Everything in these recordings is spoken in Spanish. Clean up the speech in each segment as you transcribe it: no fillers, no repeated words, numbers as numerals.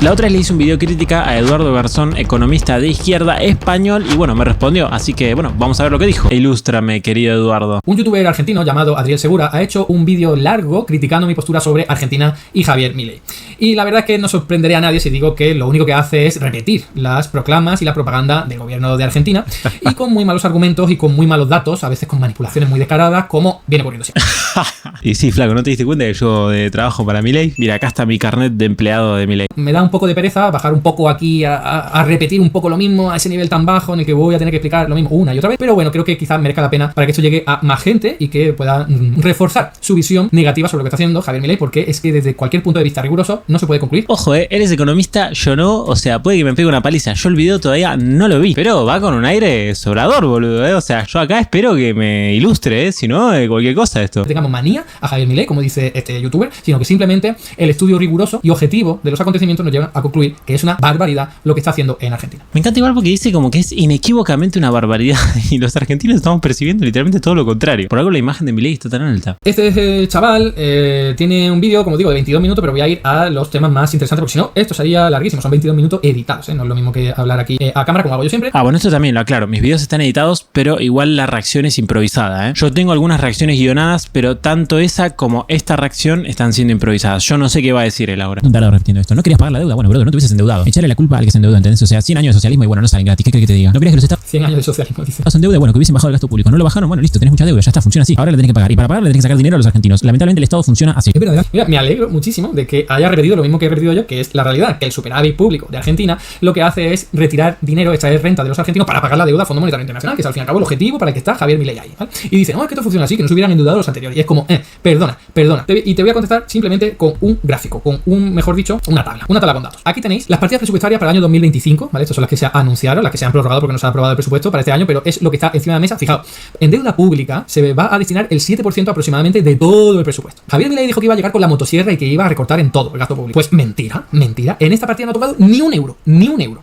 La otra vez le hice un video crítica a Eduardo Garzón, economista de izquierda español, y bueno, me respondió, así que bueno, vamos a ver lo que dijo. Ilústrame, querido Eduardo. Un youtuber argentino llamado Adriel Segura ha hecho un vídeo largo criticando mi postura sobre Argentina y Javier Milei. Y la verdad es que no sorprenderé a nadie si digo que lo único que hace es repetir las proclamas y la propaganda del gobierno de Argentina, y con muy malos argumentos y con muy malos datos, a veces con manipulaciones muy descaradas, como viene ocurriendo siempre. Y sí, flaco, ¿no te diste cuenta que yo trabajo para Milei? Mira, acá está mi carnet de empleado de Milei. Me da un poco de pereza bajar un poco aquí a repetir un poco lo mismo a ese nivel tan bajo en el que voy a tener que explicar lo mismo una y otra vez, pero bueno, creo que quizás merezca la pena para que esto llegue a más gente y que pueda reforzar su visión negativa sobre lo que está haciendo Javier Milei, porque es que desde cualquier punto de vista riguroso no se puede concluir. Ojo, eres economista, yo no, o sea, puede que me pegue una paliza, yo el video todavía no lo vi, pero va con un aire sobrador, boludo, o sea, yo acá espero que me ilustre, si no, cualquier cosa de esto. Tengamos manía a Javier Milei, como dice este youtuber, sino que simplemente el estudio riguroso y objetivo de los acontecimientos nos lleva a concluir que es una barbaridad lo que está haciendo en Argentina. Me encanta igual porque dice como que es inequívocamente una barbaridad y los argentinos estamos percibiendo literalmente todo lo contrario. Por algo la imagen de Milei está tan alta. Este chaval tiene un vídeo, como digo, de 22 minutos, pero voy a ir a los temas más interesantes porque si no, esto sería larguísimo. Son 22 minutos editados, no es lo mismo que hablar aquí a cámara como hago yo siempre. Ah, bueno, esto también lo aclaro. Mis videos están editados, pero igual la reacción es improvisada, Yo tengo algunas reacciones guionadas, pero tanto esa como esta reacción están siendo improvisadas. Yo no sé qué va a decir él ahora. Un tarado repitiendo esto. No querías pagar la deuda. Bueno, bro, no te hubieses endeudado. Echarle la culpa al que se endeudó, ¿entendés? O sea, 100 años de socialismo y bueno, no salen gratis. ¿Qué crees que te diga? ¿No crees que los estados 100 años de socialismo, dice? en deuda? Bueno, que hubiesen bajado el gasto público. No lo bajaron, bueno, listo, tenés mucha deuda, ya está, funciona así. Ahora le tenés que pagar. Y para pagar le tenés que sacar dinero a los argentinos. Lamentablemente el Estado funciona así. Es verdad. Mira, me alegro muchísimo de que haya repetido lo mismo que he repetido yo, que es la realidad, que el superávit público de Argentina lo que hace es retirar dinero, extraer renta de los argentinos para pagar la deuda al Fondo Monetario Internacional, que es al fin y al cabo el objetivo para el que está Javier Milei ahí, ¿vale? Y dice, no, es que esto funciona así, que no se hubieran endeudado los anteriores. Y es como, perdona. Y te voy a contestar simplemente con un gráfico, con mejor dicho, una tabla con datos. Aquí tenéis las partidas presupuestarias para el año 2025, ¿vale? Estas son las que se anunciaron, las que se han prorrogado porque no se ha aprobado el presupuesto para este año, pero es lo que está encima de la mesa. Fijaos, en deuda pública se va a destinar el 7% aproximadamente de todo el presupuesto. Javier Milei dijo que iba a llegar con la motosierra y que iba a recortar en todo el gasto público. Pues mentira. En esta partida no ha tocado ni un euro,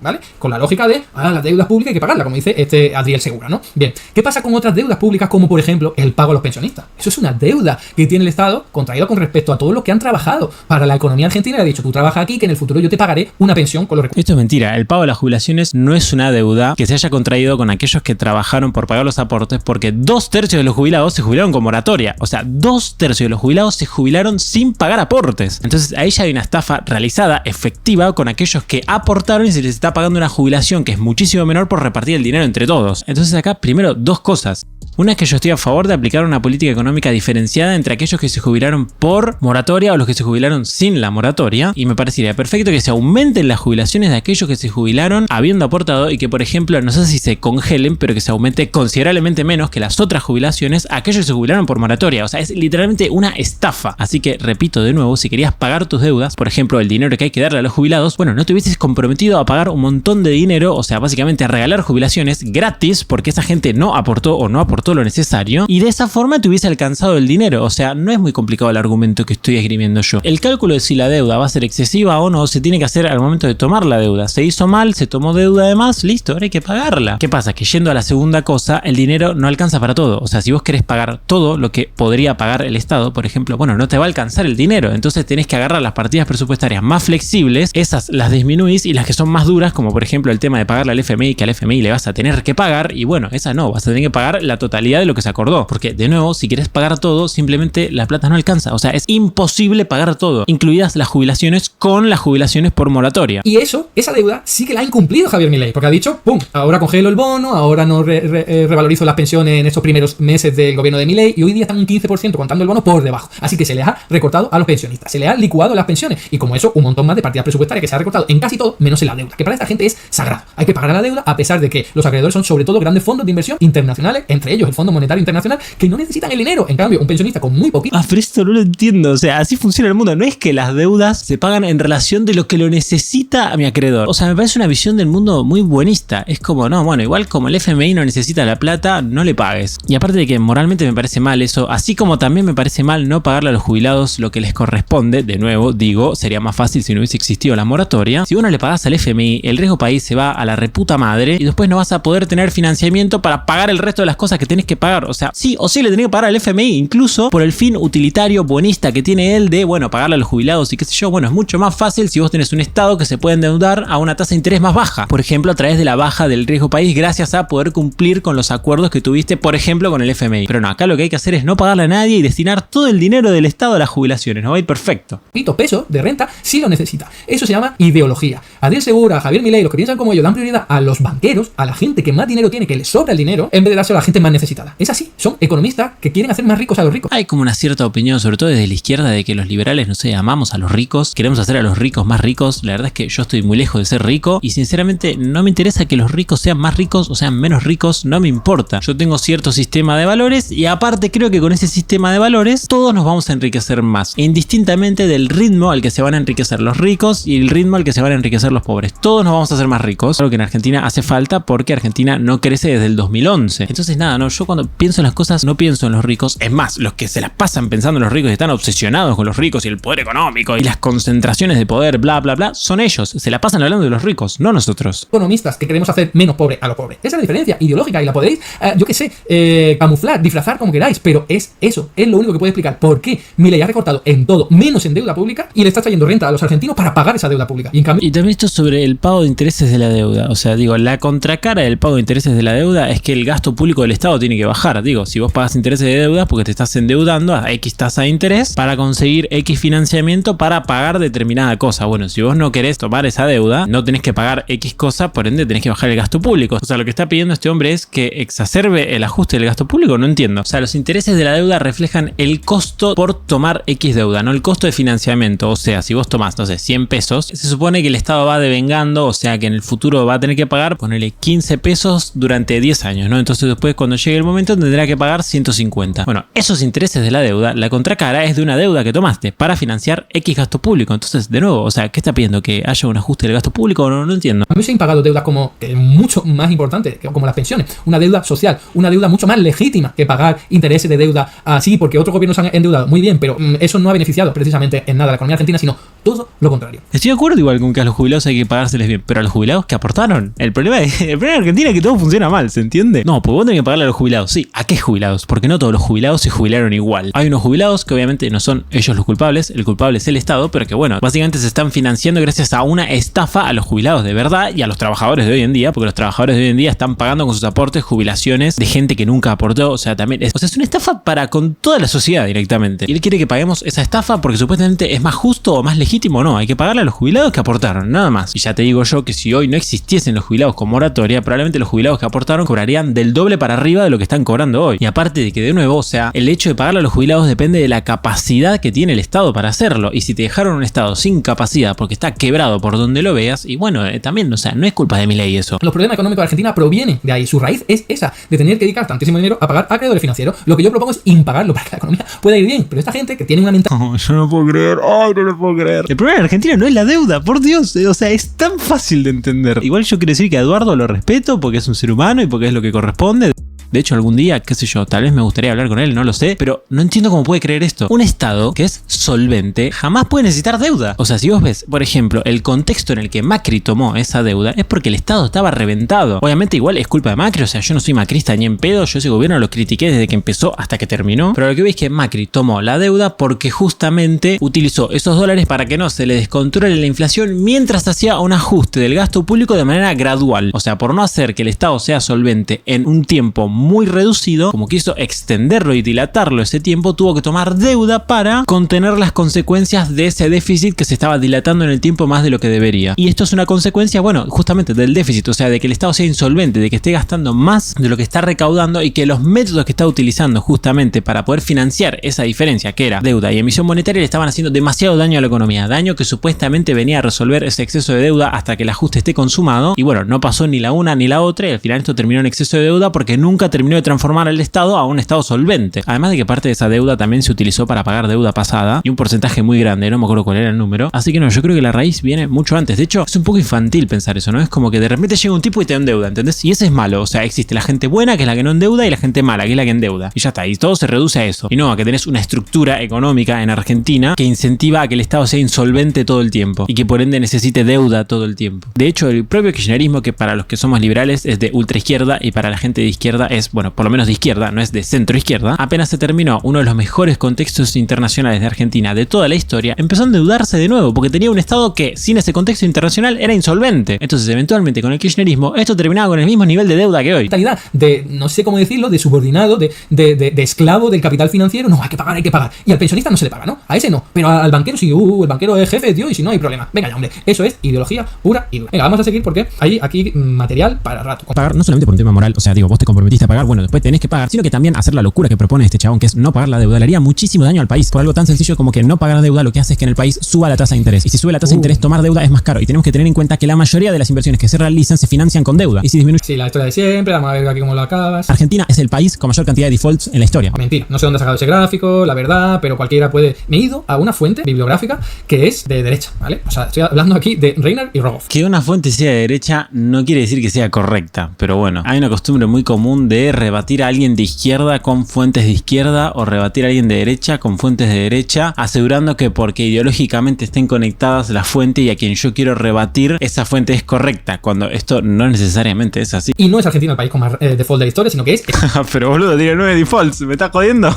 ¿vale? Con la lógica de, las deudas públicas hay que pagarla, como dice este Adriel Segura, ¿no? Bien, ¿qué pasa con otras deudas públicas como por ejemplo el pago a los pensionistas? Eso es una deuda que tiene el Estado contraído con respecto a todos los que han trabajado para la economía argentina y ha dicho, tú trabajas aquí que en el futuro yo te pagaré una pensión con los recursos. Esto es mentira, el pago de las jubilaciones no es una deuda que se haya contraído con aquellos que trabajaron por pagar los aportes, porque 2/3 de los jubilados se jubilaron con moratoria, o sea, 2/3 de los jubilados se jubilaron sin pagar aportes. Entonces ahí ya hay una estafa realizada, efectiva, con aquellos que aportaron y se les está pagando una jubilación que es muchísimo menor por repartir el dinero entre todos. Entonces acá, primero, dos cosas. Una es que yo estoy a favor de aplicar una política económica diferenciada entre aquellos que se jubilaron por moratoria o los que se jubilaron sin la moratoria, y me parecería perfecto que se aumenten las jubilaciones de aquellos que se jubilaron habiendo aportado y que, por ejemplo, no sé si se congelen, pero que se aumente considerablemente menos que las otras jubilaciones a aquellos que se jubilaron por moratoria. O sea, es literalmente una estafa. Así que, repito de nuevo, si querías pagar tus deudas, por ejemplo, el dinero que hay que darle a los jubilados, bueno, no te hubieses comprometido a pagar un montón de dinero, o sea, básicamente a regalar jubilaciones gratis porque esa gente no aportó o no aportó lo necesario, y de esa forma te hubiese alcanzado el dinero. O sea, no es muy complicado el argumento que estoy esgrimiendo yo. El cálculo de si la deuda va a ser excesiva o no se tiene que hacer al momento de tomar la deuda. Se hizo mal, se tomó deuda de más, listo, ahora hay que pagarla. ¿Qué pasa? Que yendo a la segunda cosa, el dinero no alcanza para todo. O sea, si vos querés pagar todo lo que podría pagar el Estado, por ejemplo, bueno, no te va a alcanzar el dinero. Entonces tenés que agarrar las partidas presupuestarias más flexibles, esas las disminuís, y las que son más duras, como por ejemplo el tema de pagarle al FMI, que al FMI le vas a tener que pagar, y bueno, esa no, vas a tener que pagar la totalidad de lo que se acordó. Porque, de nuevo, si querés pagar todo, simplemente la plata no alcanza. O sea, es imposible pagar todo, incluidas las jubilaciones con las jubilaciones por moratoria. Y esa deuda sí que la ha incumplido Javier Milei, porque ha dicho, ¡pum!, ahora congelo el bono, ahora no revalorizo las pensiones en estos primeros meses del gobierno de Milei, y hoy día están un 15% contando el bono por debajo. Así que se les ha recortado a los pensionistas, se les ha licuado las pensiones, y como eso, un montón más de partidas presupuestarias que se ha recortado en casi todo, menos en la deuda, que para esta gente es sagrado. Hay que pagar la deuda, a pesar de que los acreedores son sobre todo grandes fondos de inversión internacionales, entre ellos el Fondo Monetario Internacional, que no necesitan el dinero. En cambio, un pensionista con muy poquito... Pero esto no lo entiendo. O sea, así funciona el mundo. No es que las deudas se pagan en relación de lo que lo necesita a mi acreedor. O sea, me parece una visión del mundo muy buenista. Es como, no, bueno, igual como el FMI no necesita la plata, no le pagues. Y aparte de que moralmente me parece mal eso, así como también me parece mal no pagarle a los jubilados lo que les corresponde. De nuevo, digo, sería más fácil si no hubiese existido la moratoria. Si vos no le pagás al FMI, el riesgo país se va a la reputa madre y después no vas a poder tener financiamiento para pagar el resto de las cosas que tenés que pagar. O sea, sí o sí le tenés que pagar al FMI, incluso por el fin utilitario, buenista que tiene él de, bueno, pagarle a los jubilados y qué sé yo. Bueno, es mucho más fácil si vos tenés un estado que se puede endeudar a una tasa de interés más baja. Por ejemplo, a través de la baja del riesgo país, gracias a poder cumplir con los acuerdos que tuviste, por ejemplo, con el FMI. Pero no, acá lo que hay que hacer es no pagarle a nadie y destinar todo el dinero del Estado a las jubilaciones. No va a ir perfecto. Peso de renta sí lo necesita. Eso se llama ideología. A Adriel Segura, a Javier Milei, los que piensan como ellos, dan prioridad a los banqueros, a la gente que más dinero tiene, que les sobra el dinero, en vez de dárselo a la gente más necesitada. Es así. Son economistas que quieren hacer más ricos a los ricos. Hay como una cierta opinión, sobre todo desde la izquierda, de que los liberales, no sé, amamos a los ricos, queremos hacer a los ricos más ricos. La verdad es que yo estoy muy lejos de ser rico y sinceramente no me interesa que los ricos sean más ricos o sean menos ricos, no me importa. Yo tengo cierto sistema de valores y aparte creo que con ese sistema de valores todos nos vamos a enriquecer más, indistintamente del ritmo al que se van a enriquecer los ricos y el ritmo al que se van a enriquecer los pobres. Todos nos vamos a hacer más ricos, algo que en Argentina hace falta porque Argentina no crece desde el 2011. Entonces nada, no, yo cuando pienso en las cosas no pienso en los ricos. Es más, los que se las pasan pensando en los ricos y están obsesionados con los ricos y el poder económico y las concentraciones de poder, bla bla bla, son ellos. Se la pasan hablando de los ricos, no nosotros. Economistas que queremos hacer menos pobre a lo pobre. Esa es la diferencia ideológica y la podéis, yo qué sé, camuflar, disfrazar como queráis, pero es eso, es lo único que puede explicar por qué Milei ha recortado en todo, menos en deuda pública, y le está trayendo renta a los argentinos para pagar esa deuda pública. Y en cambio... Y también esto sobre el pago de intereses de la deuda. O sea, digo, la contracara del pago de intereses de la deuda es que el gasto público del Estado tiene que bajar. Digo, si vos pagas intereses de deuda porque te estás endeudando a X tasa de interés para conseguir X financiamiento para pagar determinada cosa. Bueno, si vos no querés tomar esa deuda, no tenés que pagar X cosa, por ende tenés que bajar el gasto público. O sea, lo que está pidiendo este hombre es que exacerbe el ajuste del gasto público. No entiendo. O sea, los intereses de la deuda reflejan el costo por tomar X deuda, no el costo de financiamiento. O sea, si vos tomás, no sé, 100 pesos, se supone que el Estado va devengando, o sea, que en el futuro va a tener que pagar, ponele 15 pesos durante 10 años, ¿no? Entonces después cuando llegue el momento tendrá que pagar 150. Bueno, esos intereses de la deuda, la contracara es de una deuda que tomaste para financiar X gasto público. Entonces, de nuevo, o sea, ¿qué está pidiendo? ¿Que haya un ajuste del gasto público? No entiendo. A mí se han pagado deudas como mucho más importantes, como las pensiones, una deuda social, una deuda mucho más legítima que pagar intereses de deuda así porque otros gobiernos han endeudado. Muy bien, pero eso no ha beneficiado precisamente en nada a la economía argentina, sino todo lo contrario. Estoy de acuerdo igual con que a los jubilados hay que pagárseles bien, pero a los jubilados que aportaron. El problema en Argentina es que todo funciona mal, ¿se entiende? No, pues vos tenés que pagarle a los jubilados. Sí, ¿a qué jubilados? Porque no todos los jubilados se jubilaron igual. Hay unos jubilados que obviamente no son ellos los culpables, el culpable es el Estado, pero que bueno, básicamente se están financiando gracias a una estafa a los jubilados de verdad y a los trabajadores de hoy en día, porque los trabajadores de hoy en día están pagando con sus aportes jubilaciones de gente que nunca aportó. O sea, también es una estafa para con toda la sociedad directamente. Y él quiere que paguemos esa estafa porque supuestamente es más justo o más legítimo. No, hay que pagarle a los jubilados que aportaron, nada más. Y ya te digo yo que si hoy no existiesen los jubilados con moratoria, probablemente los jubilados que aportaron cobrarían del doble para arriba de lo que están cobrando hoy. Y aparte de que de nuevo, o sea, el hecho de pagarle a los jubilados depende de la capacidad que tiene el Estado para hacerlo. Y si te dejaron un Estado sin capacidad porque está quebrado por donde lo veas, y bueno, también, o sea, no es culpa de Milei eso. Los problemas económicos de Argentina provienen de ahí. Su raíz es esa, de tener que dedicar tantísimo dinero a pagar a acreedores financieros. Lo que yo propongo es impagarlo para que la economía pueda ir bien. Pero esta gente que tiene una mentalidad... No, yo no puedo creer. Ay, no lo puedo creer. El problema de Argentina no es la deuda, por Dios. O sea, es tan fácil de entender. Igual yo quiero decir que a Eduardo lo respeto porque es un ser humano y porque es lo que corresponde. De hecho, algún día, qué sé yo, tal vez me gustaría hablar con él, no lo sé, pero no entiendo cómo puede creer esto. Un Estado que es solvente jamás puede necesitar deuda. O sea, si vos ves, por ejemplo, el contexto en el que Macri tomó esa deuda, es porque el Estado estaba reventado. Obviamente igual es culpa de Macri, o sea, yo no soy macrista ni en pedo, yo ese gobierno lo critiqué desde que empezó hasta que terminó, pero lo que veis es que Macri tomó la deuda porque justamente utilizó esos dólares para que no se le descontrole la inflación mientras hacía un ajuste del gasto público de manera gradual. O sea, por no hacer que el Estado sea solvente en un tiempo muy reducido, como quiso extenderlo y dilatarlo ese tiempo, tuvo que tomar deuda para contener las consecuencias de ese déficit que se estaba dilatando en el tiempo más de lo que debería. Y esto es una consecuencia, bueno, justamente del déficit, o sea, de que el Estado sea insolvente, de que esté gastando más de lo que está recaudando y que los métodos que está utilizando justamente para poder financiar esa diferencia, que era deuda y emisión monetaria, le estaban haciendo demasiado daño a la economía, daño que supuestamente venía a resolver ese exceso de deuda hasta que el ajuste esté consumado. Y bueno, no pasó ni la una ni la otra y al final esto terminó en exceso de deuda porque nunca terminó de transformar al Estado a un Estado solvente. Además de que parte de esa deuda también se utilizó para pagar deuda pasada y un porcentaje muy grande, no me acuerdo cuál era el número. Así que no, yo creo que la raíz viene mucho antes. De hecho, es un poco infantil pensar eso, ¿no? Es como que de repente llega un tipo y te endeuda, ¿entendés? Y ese es malo. O sea, existe la gente buena, que es la que no endeuda, y la gente mala, que es la que endeuda. Y ya está. Y todo se reduce a eso. Y no a que tenés una estructura económica en Argentina que incentiva a que el Estado sea insolvente todo el tiempo y que por ende necesite deuda todo el tiempo. De hecho, el propio kirchnerismo, que para los que somos liberales es de ultraizquierda y para la gente de izquierda es, bueno, por lo menos de izquierda, no es de centro izquierda, apenas se terminó uno de los mejores contextos internacionales de Argentina de toda la historia, empezó a endeudarse de nuevo porque tenía un estado que sin ese contexto internacional era insolvente. Entonces eventualmente con el kirchnerismo esto terminaba con el mismo nivel de deuda que hoy. Mentalidad de, no sé cómo decirlo, de subordinado, de esclavo del capital financiero. No, hay que pagar. Y al pensionista no se le paga, ¿no? A ese no. Pero al banquero sí, el banquero es jefe, tío, y si no hay problema. Venga ya, hombre. Eso es ideología pura y dura. Venga, vamos a seguir porque hay aquí material para rato. Pagar no solamente por un tema moral, o sea, digo, vos te comprometiste a pagar, bueno, después tenés que pagar, sino que también hacer la locura que propone este chabón, que es no pagar la deuda, le haría muchísimo daño al país. Por algo tan sencillo como que no pagar la deuda lo que hace es que en el país suba la tasa de interés. Y si sube la tasa de interés, tomar deuda es más caro. Y tenemos que tener en cuenta que la mayoría de las inversiones que se realizan se financian con deuda. Y si disminuye... Sí, la historia de siempre, vamos a ver aquí cómo lo acabas. Argentina es el país con mayor cantidad de defaults en la historia. Mentira, no sé dónde ha sacado ese gráfico, la verdad, pero cualquiera puede... Me he ido a una fuente bibliográfica que es de derecha, ¿vale? O sea, estoy hablando aquí de Reiner y Rogoff. Que una fuente sea de derecha no quiere decir que sea correcta, pero bueno, hay una costumbre muy común de rebatir a alguien de izquierda con fuentes de izquierda o rebatir a alguien de derecha con fuentes de derecha, asegurando que porque ideológicamente estén conectadas la fuente y a quien yo quiero rebatir, esa fuente es correcta, cuando esto no necesariamente es así. Y no es Argentina el país con más default de la historia, sino que es... Pero boludo, tiene 9 defaults, ¿me estás jodiendo?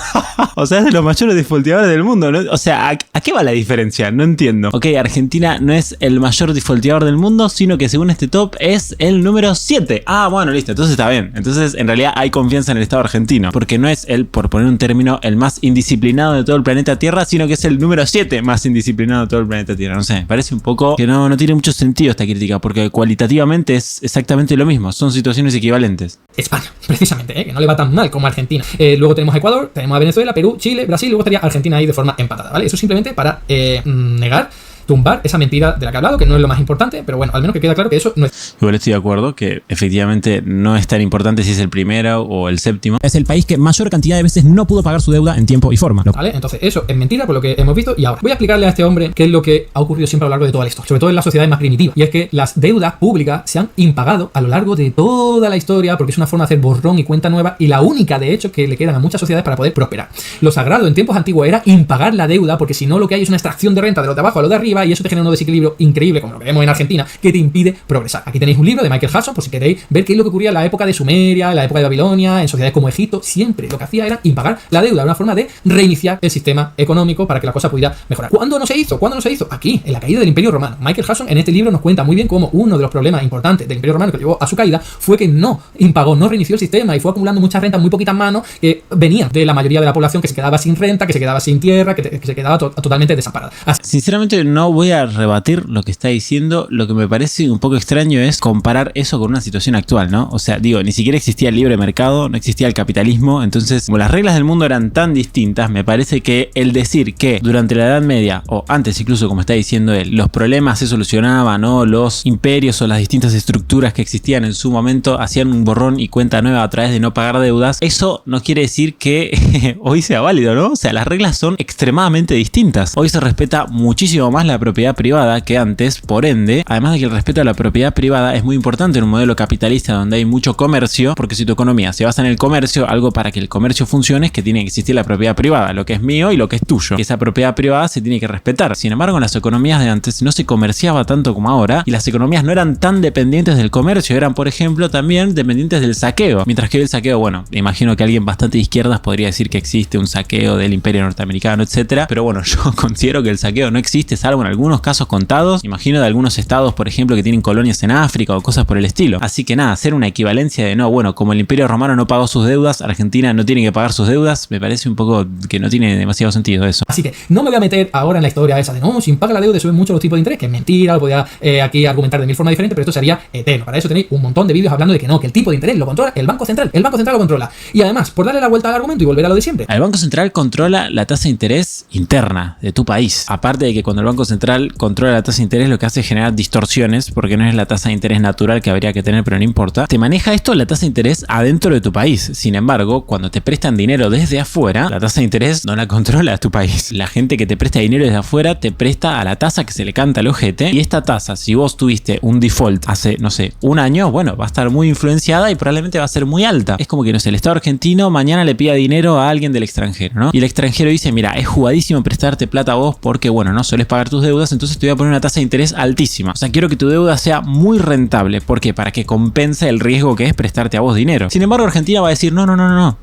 O sea, es de los mayores defaulteadores del mundo, ¿no? O sea, ¿a qué va la diferencia? No entiendo. Ok, Argentina no es el mayor defaulteador del mundo, sino que según este top es el número 7. Ah, bueno, listo, entonces está bien. Entonces, en realidad hay confianza en el Estado argentino, porque no es el, por poner un término, el más indisciplinado de todo el planeta Tierra, sino que es el número 7 más indisciplinado de todo el planeta Tierra. No sé, parece un poco que no tiene mucho sentido esta crítica, porque cualitativamente es exactamente lo mismo, son situaciones equivalentes. España, precisamente, que no le va tan mal como Argentina. Luego tenemos a Ecuador, tenemos a Venezuela, Perú, Chile, Brasil, luego estaría Argentina ahí de forma empatada, ¿vale? Eso simplemente para negar, tumbar esa mentira de la que he hablado, que no es lo más importante, pero bueno, al menos que queda claro que eso no es... Igual estoy de acuerdo que efectivamente no es tan importante si es el primero o el séptimo. Es el país que mayor cantidad de veces no pudo pagar su deuda en tiempo y forma. ¿Vale? Entonces eso es mentira por lo que hemos visto y ahora voy a explicarle a este hombre qué es lo que ha ocurrido siempre a lo largo de toda la historia, sobre todo en las sociedades más primitivas, y es que las deudas públicas se han impagado a lo largo de toda la historia porque es una forma de hacer borrón y cuenta nueva y la única de hecho que le quedan a muchas sociedades para poder prosperar. Lo sagrado en tiempos antiguos era impagar la deuda porque si no lo que hay es una extracción de renta de los de abajo a los de arriba y eso te genera un desequilibrio increíble como lo que vemos en Argentina que te impide progresar. Aquí tenéis un libro de Michael Hudson por si queréis ver qué es lo que ocurría en la época de Sumeria, en la época de Babilonia, en sociedades como Egipto. Siempre lo que hacía era impagar la deuda, una forma de reiniciar el sistema económico para que la cosa pudiera mejorar. ¿Cuándo no se hizo? ¿Cuándo no se hizo? Aquí, en la caída del Imperio Romano. Michael Hudson en este libro nos cuenta muy bien cómo uno de los problemas importantes del Imperio Romano que llevó a su caída fue que no impagó, no reinició el sistema y fue acumulando mucha renta en muy poquitas manos que venía de la mayoría de la población que se quedaba sin renta, que se quedaba sin tierra, que se quedaba totalmente desamparada. Sinceramente no voy a rebatir lo que está diciendo. Lo que me parece un poco extraño es comparar eso con una situación actual, ¿no? O sea, digo, ni siquiera existía el libre mercado, no existía el capitalismo, entonces como las reglas del mundo eran tan distintas, me parece que el decir que durante la Edad Media, o antes incluso como está diciendo él, los problemas se solucionaban, ¿no? Los imperios o las distintas estructuras que existían en su momento hacían un borrón y cuenta nueva a través de no pagar deudas, eso no quiere decir que hoy sea válido, ¿no? O sea, las reglas son extremadamente distintas. Hoy se respeta muchísimo más la propiedad privada que antes, por ende, además de que el respeto a la propiedad privada es muy importante en un modelo capitalista donde hay mucho comercio, porque si tu economía se basa en el comercio, algo para que el comercio funcione es que tiene que existir la propiedad privada, lo que es mío y lo que es tuyo. Esa propiedad privada se tiene que respetar. Sin embargo, en las economías de antes no se comerciaba tanto como ahora y las economías no eran tan dependientes del comercio, eran, por ejemplo, también dependientes del saqueo. Mientras que el saqueo, bueno, imagino que alguien bastante de izquierdas podría decir que existe un saqueo del imperio norteamericano, etcétera, pero bueno, yo considero que el saqueo no existe, salvo en algunos casos contados. Imagino de algunos estados, por ejemplo, que tienen colonias en África o cosas por el estilo. Así que nada, hacer una equivalencia de no, bueno, como el Imperio Romano no pagó sus deudas, Argentina no tiene que pagar sus deudas, me parece un poco que no tiene demasiado sentido eso. Así que no me voy a meter ahora en la historia esa de no, sin pagar la deuda suben mucho los tipos de interés, que es mentira, lo podía aquí argumentar de mil formas diferentes, pero esto sería eterno. Para eso tenéis un montón de vídeos hablando de que no, que el tipo de interés lo controla el Banco Central, el Banco Central lo controla. Y además, por darle la vuelta al argumento y volver a lo de siempre, el Banco Central controla la tasa de interés interna de tu país. Aparte de que cuando el Banco Central controla la tasa de interés, lo que hace es generar distorsiones, porque no es la tasa de interés natural que habría que tener, pero no importa. Te maneja esto la tasa de interés adentro de tu país. Sin embargo, cuando te prestan dinero desde afuera, la tasa de interés no la controla tu país. La gente que te presta dinero desde afuera te presta a la tasa que se le canta al ojete. Y esta tasa, si vos tuviste un default hace, no sé, un año, bueno, va a estar muy influenciada y probablemente va a ser muy alta. Es como que, no sé, el Estado argentino mañana le pida dinero a alguien del extranjero, ¿no? Y el extranjero dice, mira, es jugadísimo prestarte plata a vos porque, bueno, no solés pagar tus tus deudas, entonces te voy a poner una tasa de interés altísima. O sea, quiero que tu deuda sea muy rentable. ¿Por qué? Para que compense el riesgo que es prestarte a vos dinero. Sin embargo, Argentina va a decir, no.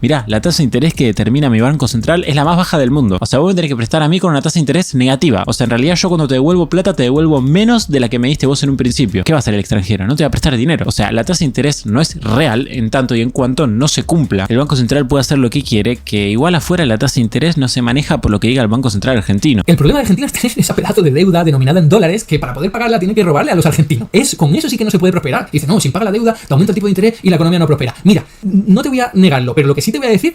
Mirá, la tasa de interés que determina mi banco central es la más baja del mundo. O sea, vos me tenés que prestar a mí con una tasa de interés negativa. O sea, en realidad yo cuando te devuelvo plata te devuelvo menos de la que me diste vos en un principio. ¿Qué va a hacer el extranjero? No te va a prestar dinero. O sea, la tasa de interés no es real en tanto y en cuanto no se cumpla. El Banco Central puede hacer lo que quiere, que igual afuera la tasa de interés no se maneja por lo que diga el Banco Central argentino. El problema de Argentina es tener esa pedazo de deuda denominada en dólares que para poder pagarla tiene que robarle a los argentinos. Con eso sí que no se puede prosperar. Dice, no, sin pagar la deuda te aumenta el tipo de interés y la economía no prospera. Mira, no te voy a negarlo, pero lo que sí te voy a decir,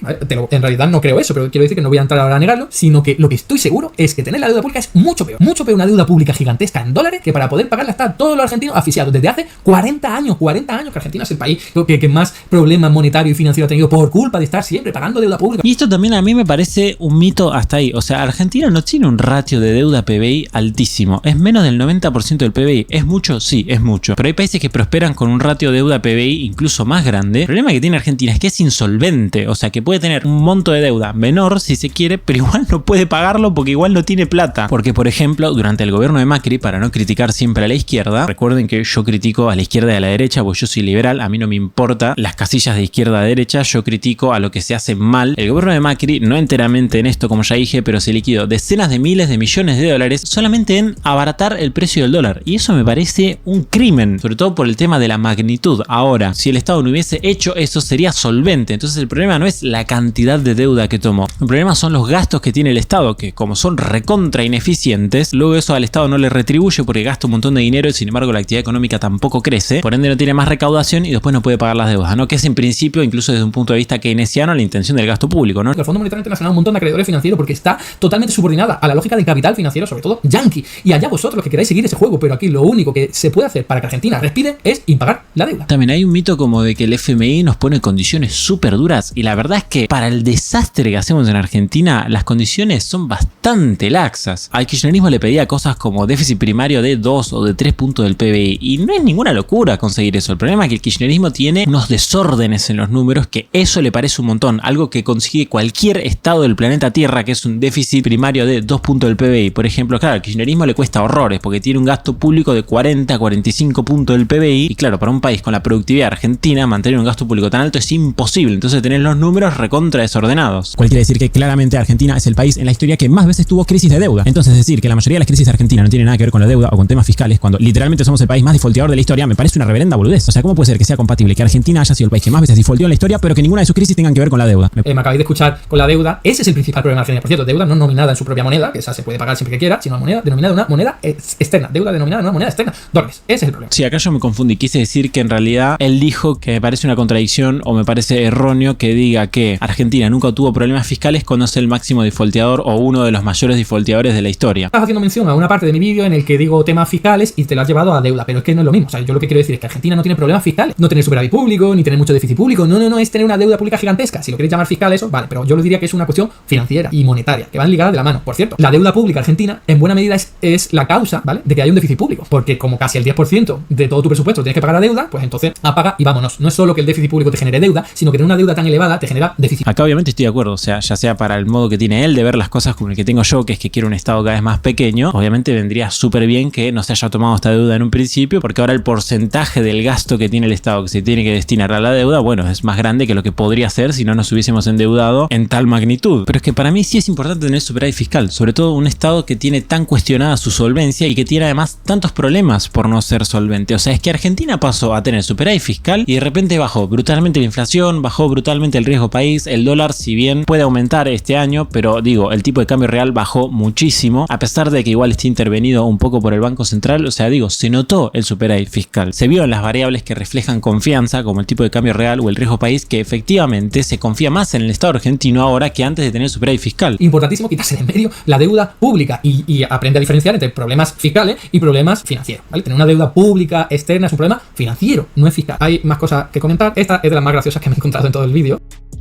en realidad no creo eso, pero quiero decir que no voy a entrar ahora a negarlo, sino que lo que estoy seguro es que tener la deuda pública es mucho peor una deuda pública gigantesca en dólares que para poder pagarla están todos los argentinos asfixiados desde hace 40 años que Argentina es el país que más problemas monetarios y financieros ha tenido por culpa de estar siempre pagando deuda pública. Y esto también a mí me parece un mito hasta ahí. O sea, Argentina no tiene un ratio de deuda PBI altísimo. Es menos del 90% del PBI. ¿Es mucho? Sí, es mucho. Pero hay países que prosperan con un ratio de deuda PBI incluso más grande. El problema que tiene Argentina es que es insolvente. O sea, que puede tener un monto de deuda menor si se quiere, pero igual no puede pagarlo porque igual no tiene plata. Porque, por ejemplo, durante el gobierno de Macri, para no criticar siempre a la izquierda, recuerden que yo critico a la izquierda y a la derecha, porque yo soy liberal, a mí no me importa las casillas de izquierda a derecha, yo critico a lo que se hace mal. El gobierno de Macri, no enteramente en esto como ya dije, pero se liquidó decenas de miles de millones de dólares solamente en abaratar el precio del dólar. Y eso me parece un crimen, sobre todo por el tema de la magnitud. Ahora, si el Estado no hubiese hecho eso, sería solvente. Entonces el problema no es la cantidad de deuda que tomó. El problema son los gastos que tiene el Estado, que como son recontra ineficientes, luego eso al Estado no le retribuye porque gasta un montón de dinero y sin embargo la actividad económica tampoco crece, por ende no tiene más recaudación y después no puede pagar las deudas, ¿no? Que es en principio, incluso desde un punto de vista keynesiano, la intención del gasto público, ¿no? El Fondo Monetario Internacional, un montón de acreedores financieros porque está totalmente subordinada a la lógica del capital financiero, sobre todo yankee. Y allá vosotros los que queráis seguir ese juego, pero aquí lo único que se puede hacer para que Argentina respire es impagar la deuda. También hay un mito como de que el FMI nos pone condiciones súper duras y la verdad es que para el desastre que hacemos en Argentina, las condiciones son bastante laxas. Al kirchnerismo le pedía cosas como déficit primario de 2 o de 3 puntos del PBI y no es ninguna locura conseguir eso. El problema es que el kirchnerismo tiene unos desórdenes en los números que eso le parece un montón, algo que consigue cualquier estado del planeta Tierra, que es un déficit primario de 2 puntos del PBI. Por ejemplo, claro, al kirchnerismo le cuesta horrores porque tiene un gasto público de 40 a 45 puntos del PBI y claro, para un país con la productividad argentina mantener un gasto público tan alto es imposible, entonces tenés los números recontra desordenados. Cual quiere decir que claramente Argentina es el país en la historia que más veces tuvo crisis de deuda. Entonces decir que la mayoría de las crisis de Argentina no tienen nada que ver con la deuda o con temas fiscales, cuando literalmente somos el país más defaulteador de la historia, me parece una reverenda boludez. O sea, ¿cómo puede ser que sea compatible que Argentina haya sido el país que más veces defaulteó en la historia, pero que ninguna de sus crisis tengan que ver con la deuda? Me acabáis de escuchar con la deuda. Ese es el principal problema de Argentina. Por cierto, deuda no nominada en su propia moneda, que esa se puede pagar siempre que quiera, sino moneda denominada en una moneda externa. Deuda denominada en una moneda externa. Dólares. Ese es el problema. Sí, acá yo me confundí. Quise decir que en realidad él dijo que me parece una contradicción o me parece erróneo que diga que Argentina nunca tuvo problemas fiscales cuando es el máximo defaulteador o uno de los mayores defaulteadores de la historia. Estás haciendo mención a una parte de mi vídeo en el que digo temas fiscales y te lo has llevado a deuda, pero es que no es lo mismo. O sea, yo lo que quiero decir es que Argentina no tiene problemas fiscales, no tener superávit público, ni tener mucho déficit público, no, es tener una deuda pública gigantesca. Si lo queréis llamar fiscal eso, vale, pero yo lo diría que es una cuestión financiera y monetaria, que van ligadas de la mano. Por cierto, la deuda pública argentina en buena medida es la causa, ¿vale?, de que haya un déficit público, porque como casi el 10% de todo tu presupuesto tienes que pagar la deuda, pues entonces apaga y vámonos. No es solo que el déficit público te genere deuda, sino que tener una deuda tan elevada te genera déficit. Acá obviamente estoy de acuerdo, o sea, ya sea para el modo que tiene él de ver las cosas como el que tengo yo, que es que quiero un Estado cada vez más pequeño, obviamente vendría súper bien que no se haya tomado esta deuda en un principio, porque ahora el porcentaje del gasto que tiene el Estado que se tiene que destinar a la deuda, bueno, es más grande que lo que podría ser si no nos hubiésemos endeudado en tal magnitud. Pero es que para mí sí es importante tener superávit fiscal, sobre todo un Estado que tiene tan cuestionada su solvencia y que tiene además tantos problemas por no ser solvente. O sea, es que Argentina pasó a tener superávit fiscal y de repente bajó brutalmente la inflación, bajó brutalmente el riesgo país, el dólar, si bien puede aumentar este año, pero digo, el tipo de cambio real bajó muchísimo, a pesar de que igual esté intervenido un poco por el Banco Central. O sea, digo, se notó el superávit fiscal, se vio en las variables que reflejan confianza, como el tipo de cambio real o el riesgo país, que efectivamente se confía más en el Estado argentino ahora que antes de tener superávit fiscal. Importantísimo quitarse de en medio la deuda pública y aprende a diferenciar entre problemas fiscales y problemas financieros, ¿vale? Tener una deuda pública externa es un problema financiero, no es fiscal. Hay más cosas que comentar. Esta es de las más graciosas que me he encontrado en todo el vídeo.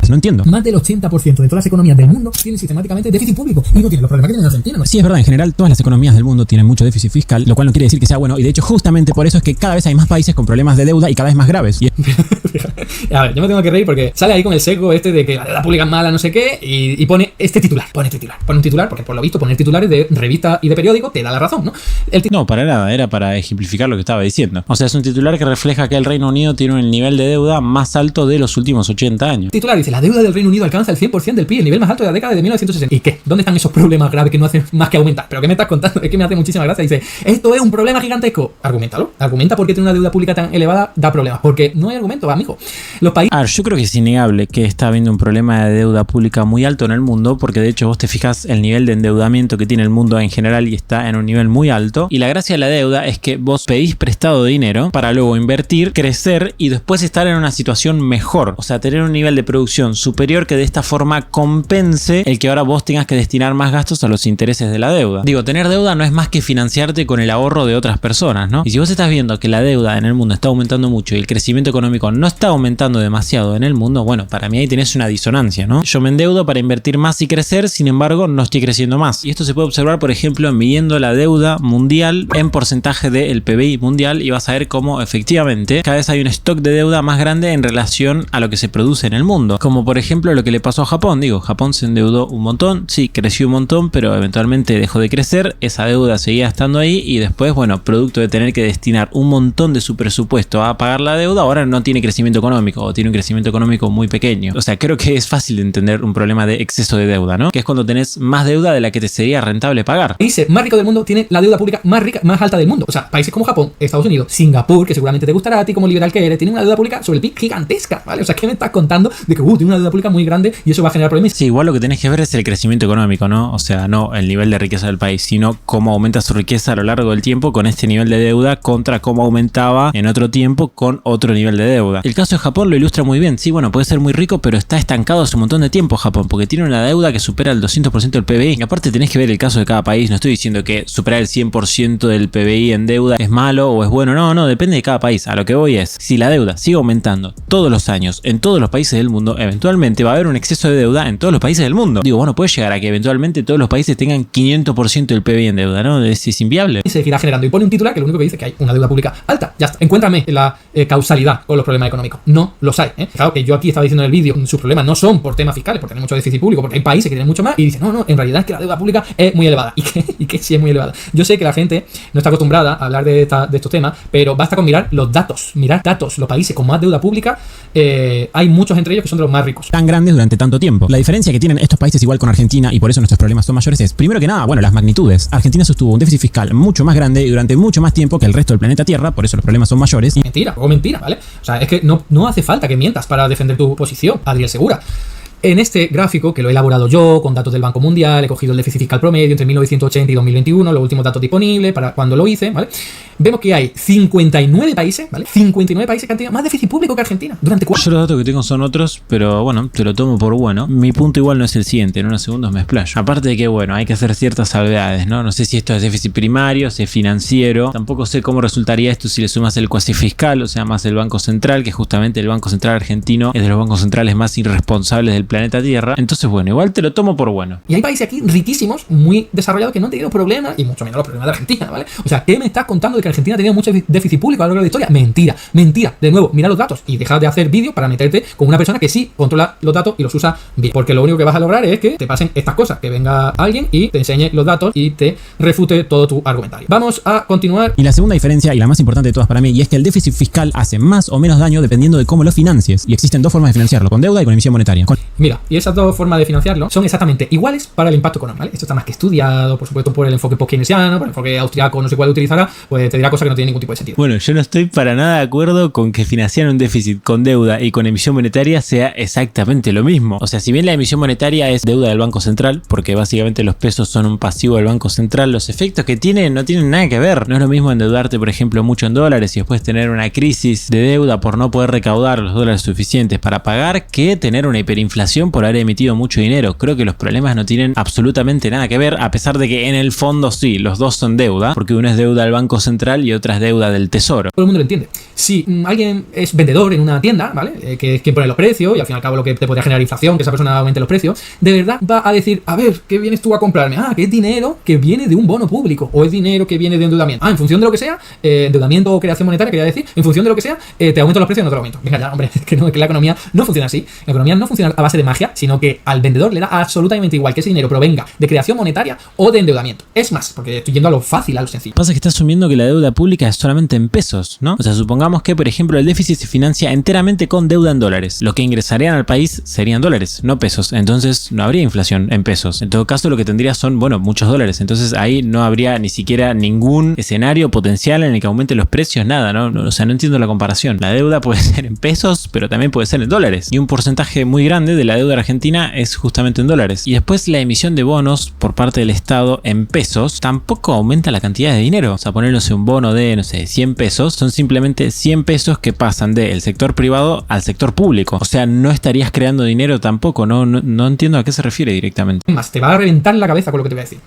No entiendo. Más del 80% de todas las economías del mundo tienen sistemáticamente déficit público y no tienen los problemas que tiene Argentina, ¿no? Sí, es verdad, en general todas las economías del mundo tienen mucho déficit fiscal, lo cual no quiere decir que sea bueno, y de hecho justamente por eso es que cada vez hay más países con problemas de deuda y cada vez más graves. A ver, yo me tengo que reír porque sale ahí con el seco este de que la deuda pública es mala, no sé qué, y pone este titular, pone un titular, porque por lo visto poner titulares de revista y de periódico te da la razón, ¿no? No, para nada, era para ejemplificar lo que estaba diciendo. O sea, es un titular que refleja que el Reino Unido tiene el nivel de deuda más alto de los últimos 80 años. Titular dice, la deuda del Reino Unido alcanza el 100% del PIB, el nivel más alto de la década de 1960. ¿Y qué? ¿Dónde están esos problemas graves que no hacen más que aumentar? ¿Pero qué me estás contando? Es que me hace muchísima gracia. Dice, esto es un problema gigantesco. Argumentalo. Argumenta por qué tener una deuda pública tan elevada da problemas. Porque no hay argumento, amigo. Los países... A ver, yo creo que es innegable que está habiendo un problema de deuda pública muy alto en el mundo, porque de hecho vos te fijas el nivel de endeudamiento que tiene el mundo en general y está en un nivel muy alto. Y la gracia de la deuda es que vos pedís prestado dinero para luego invertir, crecer y después estar en una situación mejor. O sea, tener un nivel de producción superior que de esta forma compense el que ahora vos tengas que destinar más gastos a los intereses de la deuda. Digo, tener deuda no es más que financiarte con el ahorro de otras personas, ¿no? Y si vos estás viendo que la deuda en el mundo está aumentando mucho y el crecimiento económico no está aumentando demasiado en el mundo, bueno, para mí ahí tenés una disonancia, ¿no? Yo me endeudo para invertir más y crecer, sin embargo, no estoy creciendo más. Y esto se puede observar, por ejemplo, midiendo la deuda mundial en porcentaje del PBI mundial y vas a ver cómo efectivamente cada vez hay un stock de deuda más grande en relación a lo que se produce en el mundo. Como por ejemplo lo que le pasó a Japón. Digo, Japón se endeudó un montón, sí, creció un montón, pero eventualmente dejó de crecer, esa deuda seguía estando ahí y después, bueno, producto de tener que destinar un montón de su presupuesto a pagar la deuda, ahora no tiene crecimiento económico o tiene un crecimiento económico muy pequeño. O sea, creo que es fácil de entender un problema de exceso de deuda, ¿no? Que es cuando tenés más deuda de la que te sería rentable pagar. El país más rico del mundo tiene la deuda pública más rica, más alta del mundo. O sea, países como Japón, Estados Unidos, Singapur, que seguramente te gustará a ti como liberal que eres, tienen una deuda pública sobre el PIB gigantesca, ¿vale? O sea, ¿qué me estás contando de que tiene una deuda pública muy grande y eso va a generar problemas? Sí, igual lo que tenés que ver es el crecimiento económico, ¿no? O sea, no el nivel de riqueza del país, sino cómo aumenta su riqueza a lo largo del tiempo con este nivel de deuda contra cómo aumentaba en otro tiempo con otro nivel de deuda. El caso de Japón lo ilustra muy bien. Sí, bueno, puede ser muy rico, pero está estancado hace un montón de tiempo Japón, porque tiene una deuda que supera el 200% del PBI. Y aparte tenés que ver el caso de cada país. No estoy diciendo que superar el 100% del PBI en deuda es malo o es bueno. No, depende de cada país. A lo que voy es, si la deuda sigue aumentando todos los años en todos los países del mundo, eventualmente va a haber un exceso de deuda en todos los países del mundo. Digo, bueno, puede llegar a que eventualmente todos los países tengan 500% del PBI en deuda, ¿no? Es inviable. Y se irá generando. Y pone un titular que lo único que dice que hay una deuda pública alta. Ya está. Encuéntrame la causalidad con los problemas económicos. No los hay, ¿eh? Claro que yo aquí estaba diciendo en el vídeo, sus problemas no son por temas fiscales, por tener mucho déficit público, porque hay países que tienen mucho más. Y dice, no, en realidad es que la deuda pública es muy elevada. Y que sí es muy elevada. Yo sé que la gente no está acostumbrada a hablar de estos temas, pero basta con mirar los datos. Mirar datos. Los países con más deuda pública, hay muchos entre ellos que son de los más ricos. Tan grandes durante tanto tiempo. La diferencia que tienen estos países igual con Argentina y por eso nuestros problemas son mayores es, primero que nada, bueno, las magnitudes. Argentina sostuvo un déficit fiscal mucho más grande y durante mucho más tiempo que el resto del planeta Tierra, por eso los problemas son mayores. Mentira, ¿vale? O sea, es que no hace falta que mientas para defender tu posición, Adriel Segura. En este gráfico, que lo he elaborado yo, con datos del Banco Mundial, he cogido el déficit fiscal promedio entre 1980 y 2021, los últimos datos disponibles para cuando lo hice, ¿vale? Vemos que hay 59 países, ¿vale? 59 países que han tenido más déficit público que Argentina durante 4 años. Yo los datos que tengo son otros, pero bueno, te lo tomo por bueno. Mi punto igual no es el siguiente, en unos segundos me explayo. Aparte de que, bueno, hay que hacer ciertas salvedades, ¿no? No sé si esto es déficit primario, si es financiero. Tampoco sé cómo resultaría esto si le sumas el cuasi fiscal, o sea, más el Banco Central, que justamente el Banco Central argentino es de los bancos centrales más irresponsables del planeta Tierra. Entonces, bueno, igual te lo tomo por bueno. Y hay países aquí riquísimos, muy desarrollados, que no han tenido problemas, y mucho menos los problemas de Argentina, ¿vale? O sea, ¿qué me estás contando de que Argentina ha tenido mucho déficit público a lo largo de la historia? Mentira. De nuevo, mira los datos y deja de hacer vídeos para meterte con una persona que sí controla los datos y los usa bien. Porque lo único que vas a lograr es que te pasen estas cosas, que venga alguien y te enseñe los datos y te refute todo tu argumentario. Vamos a continuar. Y la segunda diferencia, y la más importante de todas para mí, y es que el déficit fiscal hace más o menos daño dependiendo de cómo lo financies. Y existen dos formas de financiarlo, con deuda y con emisión monetaria. Mira, y esas dos formas de financiarlo son exactamente iguales para el impacto económico, ¿vale? Esto está más que estudiado, por supuesto, por el enfoque post-keynesiano, por el enfoque austriaco, no sé cuál utilizará, pues te dirá cosas que no tienen ningún tipo de sentido. Bueno, yo no estoy para nada de acuerdo con que financiar un déficit con deuda y con emisión monetaria sea exactamente lo mismo. O sea, si bien la emisión monetaria es deuda del Banco Central, porque básicamente los pesos son un pasivo del Banco Central, los efectos que tienen no tienen nada que ver. No es lo mismo endeudarte, por ejemplo, mucho en dólares y después tener una crisis de deuda por no poder recaudar los dólares suficientes para pagar, que tener una hiperinflación por haber emitido mucho dinero. Creo que los problemas no tienen absolutamente nada que ver, a pesar de que en el fondo sí, los dos son deuda, porque uno es deuda del Banco Central y otra es deuda del Tesoro. Todo el mundo lo entiende. Si alguien es vendedor en una tienda, ¿vale? Que es quien pone los precios y al fin y al cabo lo que te podría generar inflación, que esa persona aumente los precios, de verdad va a decir, a ver, ¿qué vienes tú a comprarme? Ah, que es dinero que viene de un bono público o es dinero que viene de endeudamiento. Ah, en función de lo que sea, endeudamiento o creación monetaria, quería decir, en función de lo que sea, te aumento los precios y no te lo aumento. Venga ya, hombre, es que la economía no funciona así. La economía no funciona a base de magia, sino que al vendedor le da absolutamente igual que ese dinero provenga de creación monetaria o de endeudamiento. Es más, porque estoy yendo a lo fácil, a lo sencillo. Pasa que está asumiendo que la deuda pública es solamente en pesos, ¿no? O sea, supongamos que, por ejemplo, el déficit se financia enteramente con deuda en dólares. Lo que ingresarían al país serían dólares, no pesos. Entonces no habría inflación en pesos. En todo caso, lo que tendría son, bueno, muchos dólares. Entonces ahí no habría ni siquiera ningún escenario potencial en el que aumenten los precios, nada, ¿no? O sea, no entiendo la comparación. La deuda puede ser en pesos, pero también puede ser en dólares. Y un porcentaje muy grande de la deuda argentina es justamente en dólares. Y después la emisión de bonos por parte del Estado en pesos tampoco aumenta la cantidad de dinero. O sea, ponerse un bono de, no sé, 100 pesos, son simplemente 100 pesos que pasan del sector privado al sector público. O sea, no estarías creando dinero tampoco. No entiendo a qué se refiere directamente. Más, te va a reventar la cabeza con lo que te voy a decir.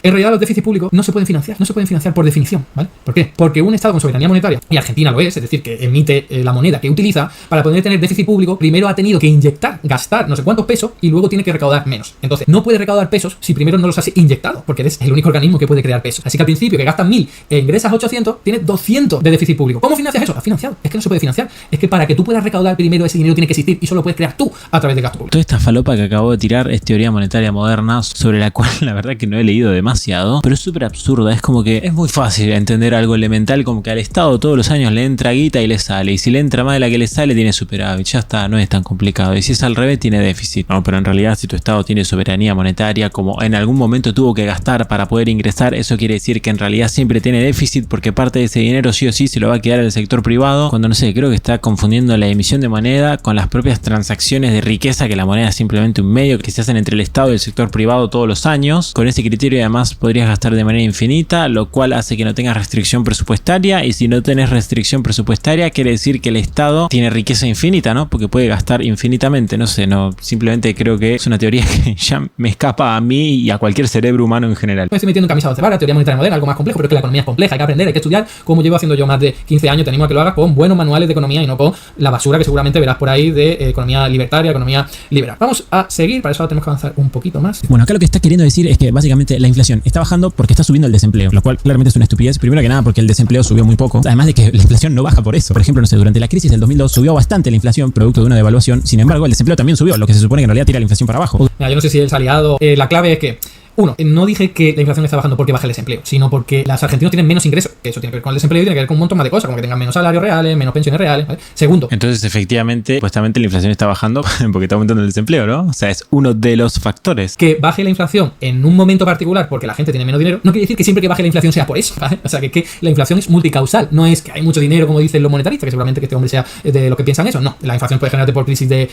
En realidad los déficits públicos no se pueden financiar por definición, ¿vale? ¿Por qué? Porque un Estado con soberanía monetaria, y Argentina lo es decir, que emite la moneda que utiliza, para poder tener déficit público, primero ha tenido que inyectar, gastar no sé cuántos pesos, y luego tiene que recaudar menos. Entonces, no puede recaudar pesos si primero no los has inyectado, porque es el único organismo que puede crear pesos. Así que al principio, que gastas 1000 e ingresas 800, tienes 200 de déficit público. ¿Cómo financias eso? ¿Has financiado? Es que no se puede financiar. Es que para que tú puedas recaudar primero, ese dinero tiene que existir, y solo puedes crear tú a través de gasto público. Toda esta falopa que acabo de tirar es teoría monetaria moderna, sobre la cual la verdad que no he leído demasiado, pero es súper absurda. Es como que es muy fácil entender algo elemental, como que al Estado todos los años le entra guita y le sale, y si le entra más de la que le sale tiene superávit, ya está, no es tan complicado, y si es al revés tiene déficit. No, pero en realidad si tu Estado tiene soberanía monetaria, como en algún momento tuvo que gastar para poder ingresar, eso quiere decir que en realidad siempre tiene déficit, porque parte de ese dinero sí o sí se lo va a quedar al sector privado, cuando no sé, creo que está confundiendo la emisión de moneda con las propias transacciones de riqueza, que la moneda es simplemente un medio que se hacen entre el Estado y el sector privado todos los años. Con ese criterio además podrías gastar de manera infinita, lo cual hace que no tengas restricción presupuestaria, y si no tenés restricción presupuestaria quiere decir que el Estado tiene riqueza infinita, ¿no? Porque puede gastar infinitamente, no sé, no, simplemente creo que es una teoría que ya me escapa a mí y a cualquier cerebro humano en general. Me estoy metiendo en camisa 12 varas, teoría monetaria moderna, algo más complejo, pero es que la economía es compleja, hay que aprender, hay que estudiar, como llevo haciendo yo más de 15 años, te animo a que lo hagas con buenos manuales de economía y no con la basura que seguramente verás por ahí de economía libertaria, economía liberal. Vamos a seguir, para eso tenemos que avanzar un poquito más. Bueno, acá lo que está queriendo decir es que básicamente la inflación está bajando porque está subiendo el desempleo, lo cual claramente es una estupidez. Primero que nada porque el desempleo subió muy poco, además de que la inflación no baja por eso. Por ejemplo, no sé, durante la crisis del 2002 subió bastante la inflación producto de una devaluación, sin embargo el desempleo también subió, lo que se supone que en realidad tira la inflación para abajo. Mira, yo no sé si es aliado, la clave es que uno, no dije que la inflación está bajando porque baja el desempleo, sino porque los argentinos tienen menos ingresos, que eso tiene que ver con el desempleo y tiene que ver con un montón más de cosas, como que tengan menos salarios reales, menos pensiones reales, ¿vale? Segundo. Entonces, efectivamente, supuestamente la inflación está bajando porque está aumentando el desempleo, ¿no? O sea, es uno de los factores. Que baje la inflación en un momento particular porque la gente tiene menos dinero, no quiere decir que siempre que baje la inflación sea por eso, ¿vale? O sea, que la inflación es multicausal, no es que hay mucho dinero, como dicen los monetaristas, que seguramente que este hombre sea de lo que piensan eso, no. La inflación puede generarte por crisis de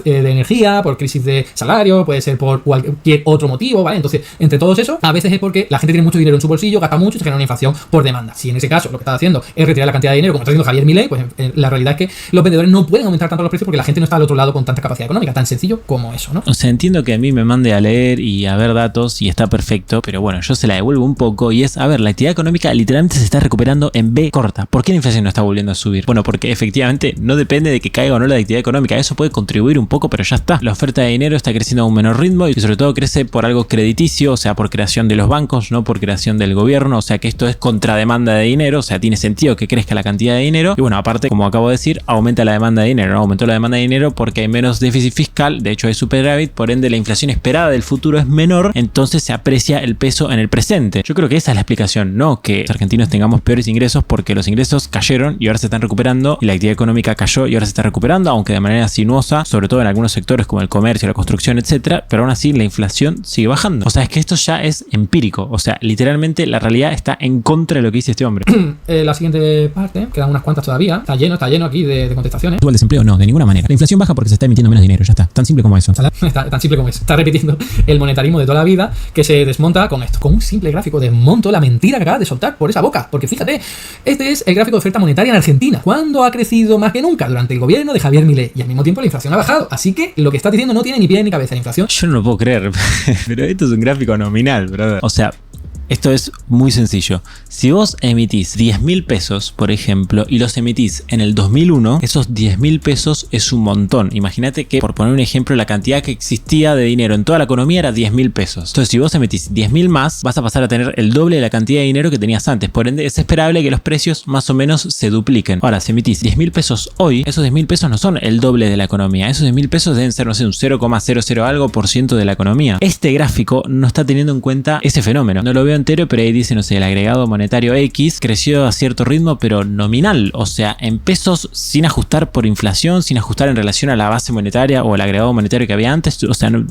energía, por crisis de salario, puede ser por cualquier otro motivo, ¿vale? Entonces, entre todos esos, a veces es porque la gente tiene mucho dinero en su bolsillo, gasta mucho y se genera una inflación por demanda. Si en ese caso lo que está haciendo es retirar la cantidad de dinero, como está haciendo Javier Milei, pues la realidad es que los vendedores no pueden aumentar tanto los precios porque la gente no está al otro lado con tanta capacidad económica, tan sencillo como eso, ¿no? O sea, entiendo que a mí me mande a leer y a ver datos y está perfecto, pero bueno, yo se la devuelvo un poco y es, a ver, la actividad económica literalmente se está recuperando en B corta. ¿Por qué la inflación no está volviendo a subir? Bueno, porque efectivamente no depende de que caiga o no la actividad económica, eso puede contribuir un poco, pero ya está. La oferta de dinero está creciendo a un menor ritmo y sobre todo crece por algo crediticio, o sea, por creación de los bancos, no por creación del gobierno, o sea que esto es contrademanda de dinero, o sea, tiene sentido que crezca la cantidad de dinero y bueno, aparte, como acabo de decir, aumenta la demanda de dinero, ¿no? Aumentó la demanda de dinero porque hay menos déficit fiscal, de hecho hay superávit, por ende la inflación esperada del futuro es menor, entonces se aprecia el peso en el presente. Yo creo que esa es la explicación, no que los argentinos tengamos peores ingresos porque los ingresos cayeron y ahora se están recuperando y la actividad económica cayó y ahora se está recuperando, aunque de manera sinuosa, sobre todo en algunos sectores como el comercio, la construcción, etcétera, pero aún así la inflación sigue bajando. O sea, es que esto ya es empírico. O sea, literalmente la realidad está en contra de lo que dice este hombre. La siguiente parte, quedan unas cuantas todavía. Está lleno aquí de contestaciones. ¿El desempleo? No, de ninguna manera. La inflación baja porque se está emitiendo menos dinero, ya está. Tan simple como eso. Está tan simple como eso. Está repitiendo el monetarismo de toda la vida que se desmonta con esto. Con un simple gráfico desmonto la mentira que acabas de soltar por esa boca. Porque fíjate, este es el gráfico de oferta monetaria en Argentina. ¿Cuándo ha crecido más que nunca? Durante el gobierno de Javier Milei. Y al mismo tiempo la inflación ha bajado. Así que lo que estás diciendo no tiene ni pie ni cabeza. La inflación. Yo no lo puedo creer, pero esto es un gráfico nominal, brother. O sea, Esto es muy sencillo. Si vos emitís 10.000 pesos, por ejemplo, y los emitís en el 2001, esos 10.000 pesos es un montón. Imagínate que, por poner un ejemplo, la cantidad que existía de dinero en toda la economía era 10.000 pesos. Entonces, si vos emitís 10.000 más, vas a pasar a tener el doble de la cantidad de dinero que tenías antes. Por ende, es esperable que los precios más o menos se dupliquen. Ahora, si emitís 10.000 pesos hoy, esos 10.000 pesos no son el doble de la economía. Esos 10.000 pesos deben ser, no sé, un 0,00 algo por ciento de la economía. Este gráfico no está teniendo en cuenta ese fenómeno. No lo veo entero, pero ahí dice, no sé, el agregado monetario X creció a cierto ritmo, pero nominal. O sea, en pesos sin ajustar por inflación, sin ajustar en relación a la base monetaria o el agregado monetario que había antes. O sea, no,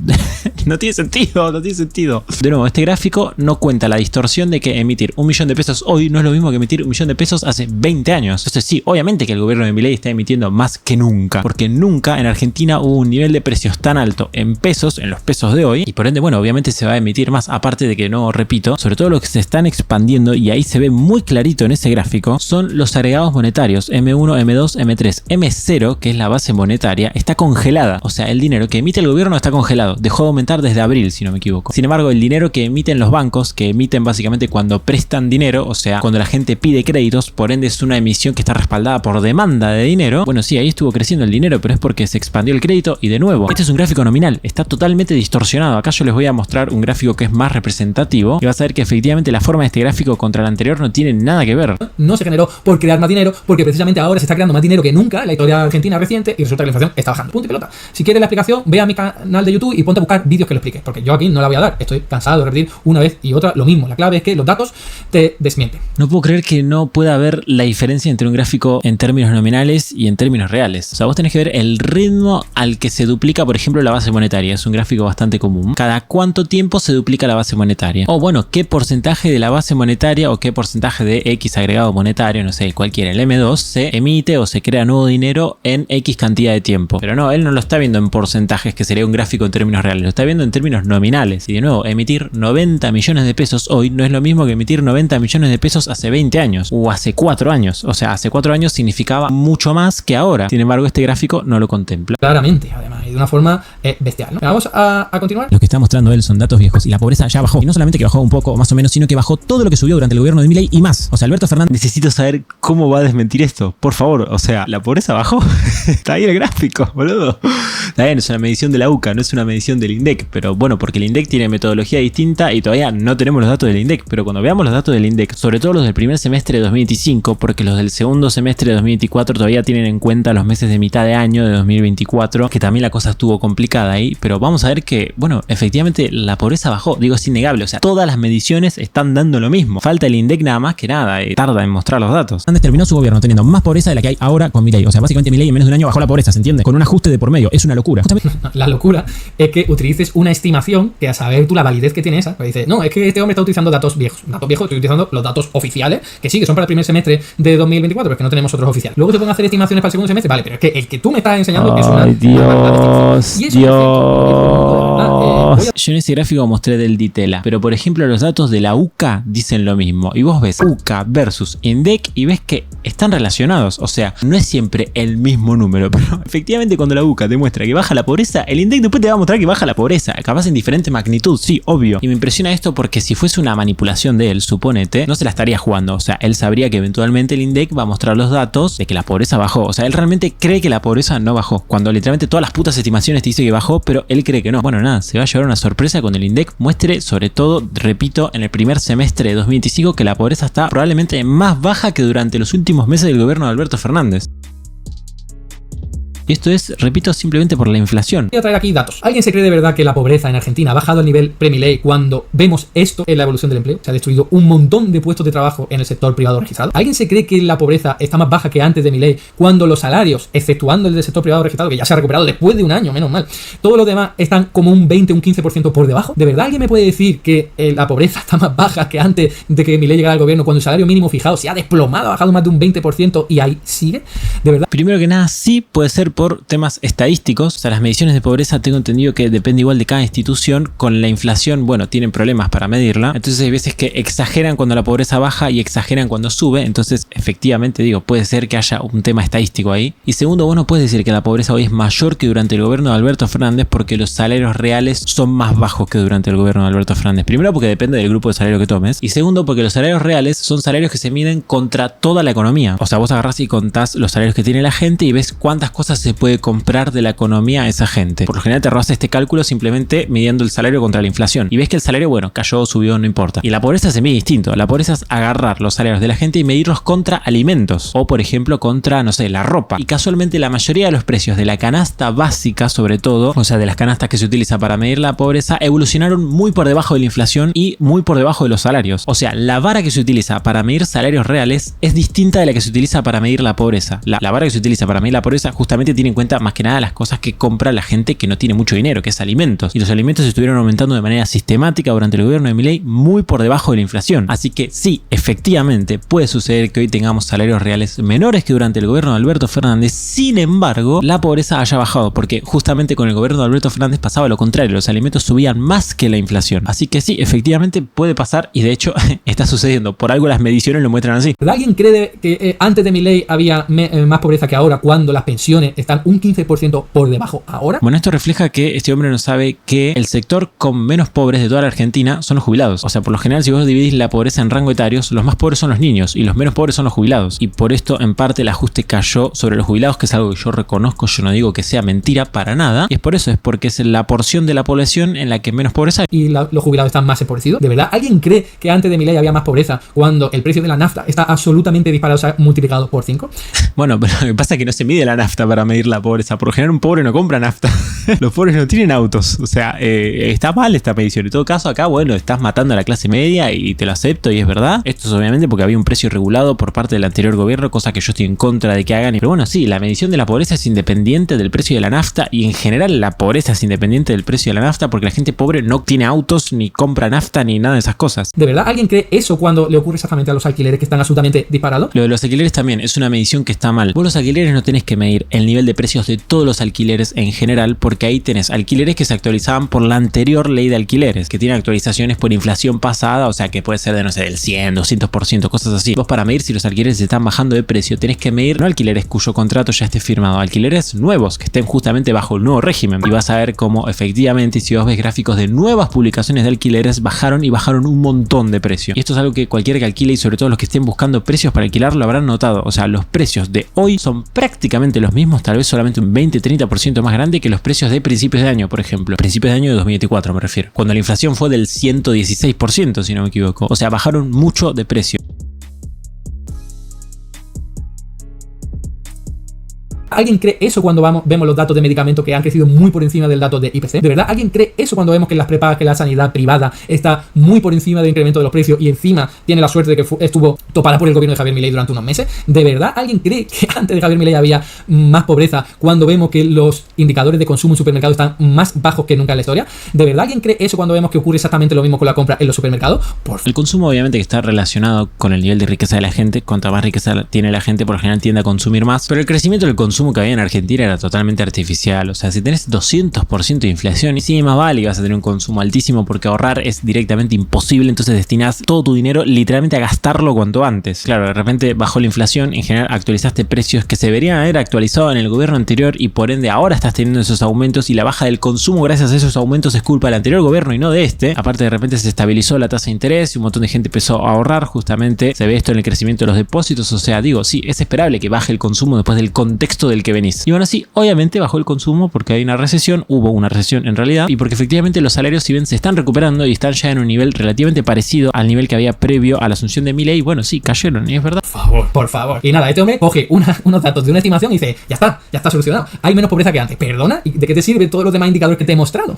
no tiene sentido, no tiene sentido. De nuevo, este gráfico no cuenta la distorsión de que emitir 1.000.000 de pesos hoy no es lo mismo que emitir 1.000.000 de pesos hace 20 años. Entonces sí, obviamente que el gobierno de Milei está emitiendo más que nunca, porque nunca en Argentina hubo un nivel de precios tan alto en pesos, en los pesos de hoy, y por ende, bueno, obviamente se va a emitir más, aparte de que no, repito, sobre todo lo que se están expandiendo, y ahí se ve muy clarito en ese gráfico, son los agregados monetarios, M1, M2, M3. M0, que es la base monetaria, está congelada, o sea, el dinero que emite el gobierno está congelado, dejó de aumentar desde abril, si no me equivoco. Sin embargo, el dinero que emiten los bancos, que emiten básicamente cuando prestan dinero, o sea, cuando la gente pide créditos, por ende es una emisión que está respaldada por demanda de dinero, bueno, sí, ahí estuvo creciendo el dinero, pero es porque se expandió el crédito. Y de nuevo, este es un gráfico nominal, está totalmente distorsionado. Acá yo les voy a mostrar un gráfico que es más representativo y vas a ver que efectivamente la forma de este gráfico contra el anterior no tiene nada que ver. No se generó por crear más dinero, porque precisamente ahora se está creando más dinero que nunca en la historia argentina reciente y resulta que la inflación está bajando. Punto y pelota. Si quieres la explicación, ve a mi canal de YouTube y ponte a buscar vídeos que lo explique, porque yo aquí no la voy a dar. Estoy cansado de repetir una vez y otra lo mismo. La clave es que los datos te desmienten. No puedo creer que no pueda haber la diferencia entre un gráfico en términos nominales y en términos reales. O sea, vos tenés que ver el ritmo al que se duplica, por ejemplo, la base monetaria. Es un gráfico bastante común. Cada cuánto tiempo se duplica la base monetaria. O bueno, qué porcentaje de la base monetaria o qué porcentaje de X agregado monetario, no sé, cualquiera, el M2, se emite o se crea nuevo dinero en X cantidad de tiempo. Pero no, él no lo está viendo en porcentajes, que sería un gráfico en términos reales. Lo está viendo en términos nominales. Y de nuevo, emitir 90 millones de pesos hoy no es lo mismo que emitir 90 millones de pesos hace 20 años o hace 4 años. O sea, hace 4 años significaba mucho más que ahora. Sin embargo, este gráfico no lo contempla. Claramente, además, y de una forma bestial, ¿no? Vamos a continuar. Lo que está mostrando él son datos viejos y la pobreza ya bajó. Y no solamente que bajó un poco más o menos, sino que bajó todo lo que subió durante el gobierno de Milei y más. O sea, Alberto Fernández... Necesito saber cómo va a desmentir esto. Por favor, o sea, ¿la pobreza bajó? Está ahí el gráfico, boludo. Está bien, es una medición de la UCA, no es una medición del INDEC. Pero bueno, porque el INDEC tiene metodología distinta y todavía no tenemos los datos del INDEC. Pero cuando veamos los datos del INDEC, sobre todo los del primer semestre de 2025, porque los del segundo semestre de 2024 todavía tienen en cuenta los meses de mitad de año de 2024, que también la cosa estuvo complicada ahí. Pero vamos a ver que, bueno, efectivamente la pobreza bajó. Digo, es innegable. O sea, todas las mediciones están dando lo mismo. Falta el INDEC nada más que nada. Tarda en mostrar los datos. Fernández terminó su gobierno teniendo más pobreza de la que hay ahora con Milei. O sea, básicamente Milei en menos de un año bajó la pobreza, ¿se entiende? Con un ajuste de por medio. Es una locura. La locura es que utilices una estimación que a saber tú la validez que tiene esa. Pues dices, no, es que este hombre está utilizando datos viejos. Datos viejos, estoy utilizando los datos oficiales, que sí, que son para el primer semestre de 2024, pero es que no tenemos otros oficiales. Luego se pueden hacer estimaciones para el segundo semestre. Vale, pero es que el que tú me estás enseñando es una... Dios, Dios. Yo en ese gráfico mostré del Ditela, pero por ejemplo los datos de la UCA dicen lo mismo. Y vos ves UCA versus INDEC y ves que están relacionados. O sea, no es siempre el mismo número, pero efectivamente cuando la UCA te muestra que baja la pobreza, el INDEC después te va a mostrar que baja la pobreza. Capaz en diferente magnitud, sí, obvio. Y me impresiona esto porque si fuese una manipulación de él, suponete, no se la estaría jugando. O sea, él sabría que eventualmente el INDEC va a mostrar los datos de que la pobreza bajó. O sea, él realmente cree que la pobreza no bajó. Cuando literalmente todas las putas estimaciones te dicen que bajó, pero él cree que no. Bueno, nada, se va a llevar una sorpresa cuando el INDEC muestre, sobre todo, repito, en el primer semestre de 2025, que la pobreza está probablemente más baja que durante los últimos meses del gobierno de Alberto Fernández. Y esto es, repito, simplemente por la inflación. Voy a traer aquí datos. ¿Alguien se cree de verdad que la pobreza en Argentina ha bajado al nivel pre-Milei cuando vemos esto en la evolución del empleo? Se ha destruido un montón de puestos de trabajo en el sector privado registrado. ¿Alguien se cree que la pobreza está más baja que antes de Milei cuando los salarios, exceptuando el del sector privado registrado, que ya se ha recuperado después de un año, menos mal, todos los demás están como un 20 o un 15% por debajo? ¿De verdad alguien me puede decir que la pobreza está más baja que antes de que Milei llegara al gobierno, cuando el salario mínimo fijado se ha desplomado, ha bajado más de un 20% y ahí sigue? De verdad. Primero que nada, sí puede ser por temas estadísticos. O sea, las mediciones de pobreza tengo entendido que depende igual de cada institución. Con la inflación, bueno, tienen problemas para medirla. Entonces hay veces que exageran cuando la pobreza baja y exageran cuando sube. Entonces, efectivamente, digo, puede ser que haya un tema estadístico ahí. Y segundo, vos no puedes decir que la pobreza hoy es mayor que durante el gobierno de Alberto Fernández porque los salarios reales son más bajos que durante el gobierno de Alberto Fernández. Primero porque depende del grupo de salario que tomes. Y segundo porque los salarios reales son salarios que se miden contra toda la economía. O sea, vos agarrás y contás los salarios que tiene la gente y ves cuántas cosas se puede comprar de la economía a esa gente. Por lo general te arrojas este cálculo simplemente midiendo el salario contra la inflación. Y ves que el salario, bueno, cayó, subió, no importa. Y la pobreza se mide distinto. La pobreza es agarrar los salarios de la gente y medirlos contra alimentos. O, por ejemplo, contra, no sé, la ropa. Y casualmente la mayoría de los precios de la canasta básica, sobre todo, o sea, de las canastas que se utiliza para medir la pobreza, evolucionaron muy por debajo de la inflación y muy por debajo de los salarios. O sea, la vara que se utiliza para medir salarios reales es distinta de la que se utiliza para medir la pobreza. La vara que se utiliza para medir la pobreza justamente tiene en cuenta más que nada las cosas que compra la gente que no tiene mucho dinero, que es alimentos. Y los alimentos estuvieron aumentando de manera sistemática durante el gobierno de Milei muy por debajo de la inflación. Así que sí, efectivamente puede suceder que hoy tengamos salarios reales menores que durante el gobierno de Alberto Fernández. Sin embargo, la pobreza haya bajado porque justamente con el gobierno de Alberto Fernández pasaba lo contrario. Los alimentos subían más que la inflación. Así que sí, efectivamente puede pasar y de hecho está sucediendo. Por algo las mediciones lo muestran así. ¿Alguien cree que antes de Milei había más pobreza que ahora cuando las pensiones están un 15% por debajo ahora? Bueno, esto refleja que este hombre no sabe que el sector con menos pobres de toda la Argentina son los jubilados. O sea, por lo general, si vos dividís la pobreza en rango etarios, los más pobres son los niños y los menos pobres son los jubilados. Y por esto, en parte, el ajuste cayó sobre los jubilados, que es algo que yo reconozco, yo no digo que sea mentira para nada. Y es por eso, es porque es la porción de la población en la que menos pobreza hay. ¿Y los jubilados están más empobrecidos? ¿De verdad? ¿Alguien cree que antes de Milei había más pobreza cuando el precio de la nafta está absolutamente disparado, o sea, multiplicado por 5? Bueno, pero lo que pasa es que no se mide la nafta para medir la pobreza. Por lo general, un pobre no compra nafta. Los pobres no tienen autos. O sea, está mal esta medición. En todo caso, acá, bueno, estás matando a la clase media y te lo acepto y es verdad. Esto es obviamente porque había un precio regulado por parte del anterior gobierno, cosa que yo estoy en contra de que hagan. Pero bueno, sí, la medición de la pobreza es independiente del precio de la nafta y en general la pobreza es independiente del precio de la nafta porque la gente pobre no tiene autos, ni compra nafta, ni nada de esas cosas. ¿De verdad alguien cree eso cuando le ocurre exactamente a los alquileres que están absolutamente disparados? Lo de los alquileres también es una medición que está mal. Vos los alquileres no tenés que medir el nivel de precios de todos los alquileres en general porque ahí tenés alquileres que se actualizaban por la anterior ley de alquileres, que tienen actualizaciones por inflación pasada, o sea que puede ser de, no sé, del 100, 200%, cosas así. Vos para medir si los alquileres están bajando de precio tenés que medir no alquileres cuyo contrato ya esté firmado, alquileres nuevos que estén justamente bajo el nuevo régimen y vas a ver cómo efectivamente si vos ves gráficos de nuevas publicaciones de alquileres bajaron y bajaron un montón de precio. Y esto es algo que cualquiera que alquile y sobre todo los que estén buscando precios para alquilar lo habrán notado. O sea, los precios de hoy son prácticamente los mismos, tal vez solamente un 20-30% más grande que los precios de principios de año, por ejemplo. Principios de año de 2024 me refiero. Cuando la inflación fue del 116%, si no me equivoco. O sea, bajaron mucho de precio. ¿Alguien cree eso cuando vemos los datos de medicamentos que han crecido muy por encima del dato de IPC? ¿De verdad alguien cree eso cuando vemos que las prepagas, que la sanidad privada está muy por encima del incremento de los precios y encima tiene la suerte de que estuvo topada por el gobierno de Javier Milei durante unos meses? ¿De verdad alguien cree que antes de Javier Milei había más pobreza cuando vemos que los indicadores de consumo en supermercados están más bajos que nunca en la historia? ¿De verdad alguien cree eso cuando vemos que ocurre exactamente lo mismo con la compra en los supermercados? El consumo obviamente que está relacionado con el nivel de riqueza de la gente. Cuanta más riqueza tiene la gente, por lo general tiende a consumir más. Pero el crecimiento del consumo que había en Argentina era totalmente artificial. O sea, si tenés 200% de inflación, y sí, más vale que vas a tener un consumo altísimo porque ahorrar es directamente imposible. Entonces destinás todo tu dinero literalmente a gastarlo cuanto antes. Claro, de repente bajó la inflación, en general actualizaste precios que se deberían haber actualizado en el gobierno anterior y por ende ahora estás teniendo esos aumentos y la baja del consumo gracias a esos aumentos es culpa del anterior gobierno y no de este. Aparte de repente se estabilizó la tasa de interés y un montón de gente empezó a ahorrar. Justamente se ve esto en el crecimiento de los depósitos. O sea, digo, sí, es esperable que baje el consumo después del contexto del que venís. Y bueno, sí, obviamente bajó el consumo porque hay una recesión, hubo una recesión en realidad, y porque efectivamente los salarios, si bien se están recuperando y están ya en un nivel relativamente parecido al nivel que había previo a la asunción de Milei, bueno, sí, cayeron, y es verdad. Por favor. Y nada, este hombre coge unos datos de una estimación y dice, ya está solucionado. Hay menos pobreza que antes. Perdona, ¿y de qué te sirve todos los demás indicadores que te he mostrado?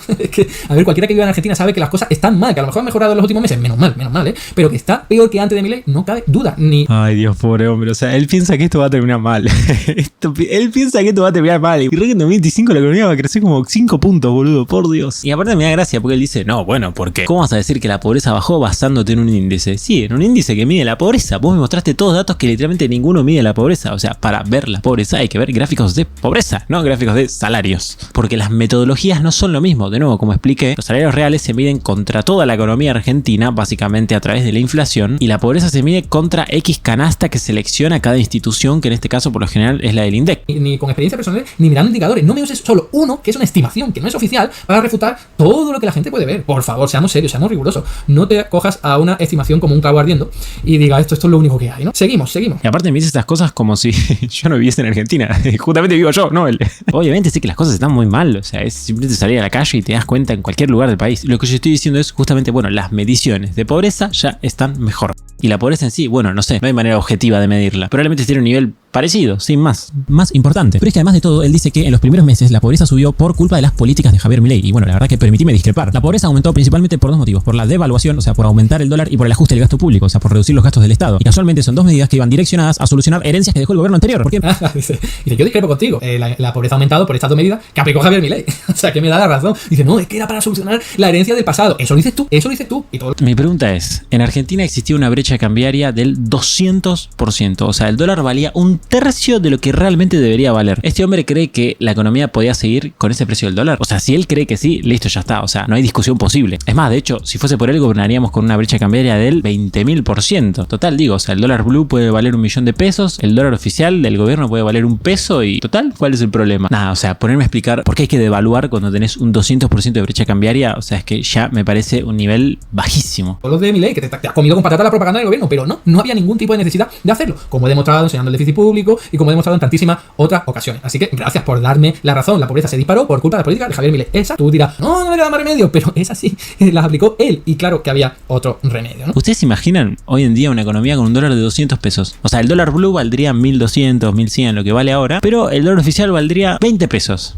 A ver, cualquiera que viva en Argentina sabe que las cosas están mal, que a lo mejor han mejorado en los últimos meses, menos mal, pero que está peor que antes de Milei, no cabe duda, ni... Ay, Dios, pobre hombre, o sea, él piensa que esto va a terminar mal. Él él piensa que esto va a terminar mal. Y creo que en 2025 la economía va a crecer como 5 puntos, boludo, por Dios. Y aparte me da gracia porque él dice, no, bueno, ¿por qué? ¿Cómo vas a decir que la pobreza bajó basándote en un índice? Sí, en un índice que mide la pobreza. Vos me mostraste todos datos que literalmente ninguno mide la pobreza. O sea, para ver la pobreza hay que ver gráficos de pobreza, no gráficos de salarios. Porque las metodologías no son lo mismo. De nuevo, como expliqué, los salarios reales se miden contra toda la economía argentina, básicamente a través de la inflación, y la pobreza se mide contra X canasta que selecciona cada institución, que en este caso por lo general es la del INDEC. Ni con experiencia personal, ni mirando indicadores. No me uses solo uno, que es una estimación, que no es oficial, para refutar todo lo que la gente puede ver. Por favor, seamos serios, seamos rigurosos. No te cojas a una estimación como un clavo ardiendo y diga esto es lo único que hay, ¿no? Seguimos. Y aparte me dices estas cosas como si yo no viviese en Argentina. Justamente vivo yo, no él. Obviamente sé que las cosas están muy mal. O sea, es simplemente salir a la calle y te das cuenta en cualquier lugar del país. Lo que yo estoy diciendo es justamente, bueno, las mediciones de pobreza ya están mejor. Y la pobreza en sí, bueno, no sé, no hay manera objetiva de medirla. Probablemente tiene un nivel parecido, sin más. Más importante. Pero es que además de todo, él dice que en los primeros meses la pobreza subió por culpa de las políticas de Javier Milei. Y bueno, la verdad que permitime discrepar. La pobreza aumentó principalmente por dos motivos. Por la devaluación, o sea, por aumentar el dólar, y por el ajuste del gasto público, o sea, por reducir los gastos del Estado. Y casualmente son dos medidas que iban direccionadas a solucionar herencias que dejó el gobierno anterior. ¿Por qué? Dice, yo discrepo contigo. La pobreza ha aumentado por estas dos medidas que aplicó Javier Milei. O sea, que me da la razón. Dice, no, es que era para solucionar la herencia del pasado. Eso lo dices tú. Y todo. Mi pregunta es, en Argentina existía una brecha cambiaria del 200%. O sea, el dólar valía un tercio de lo que realmente debería valer. ¿Este hombre cree que la economía podía seguir con ese precio del dólar? O sea, si él cree que sí, listo, ya está. O sea, no hay discusión posible. Es más, de hecho, si fuese por él, gobernaríamos con una brecha cambiaria del 20.000%. Total, digo, o sea, el dólar blue puede valer $1.000.000, el dólar oficial del gobierno puede valer $1 y total, ¿cuál es el problema? Nada, o sea, ponerme a explicar por qué hay que devaluar cuando tenés un 200% de brecha cambiaria, o sea, es que ya me parece un nivel bajísimo. Todo lo de Milei, que te ha comido con patata la propaganda del gobierno, pero no había ningún tipo de necesidad de hacerlo, como he demostrado enseñando el déficit público y como he demostrado en tantísimas otras ocasiones. Así que gracias por darme la razón. La pobreza se disparó por culpa de la política de Javier Milei. Esa, tú dirás, no me queda más remedio, pero es así, las aplicó él y claro que había otro remedio, ¿no? ¿Ustedes se imaginan hoy en día una economía con un dólar de 200 pesos? O sea, el dólar blue valdría 1.200, 1.100, lo que vale ahora, pero el dólar oficial valdría 20 pesos.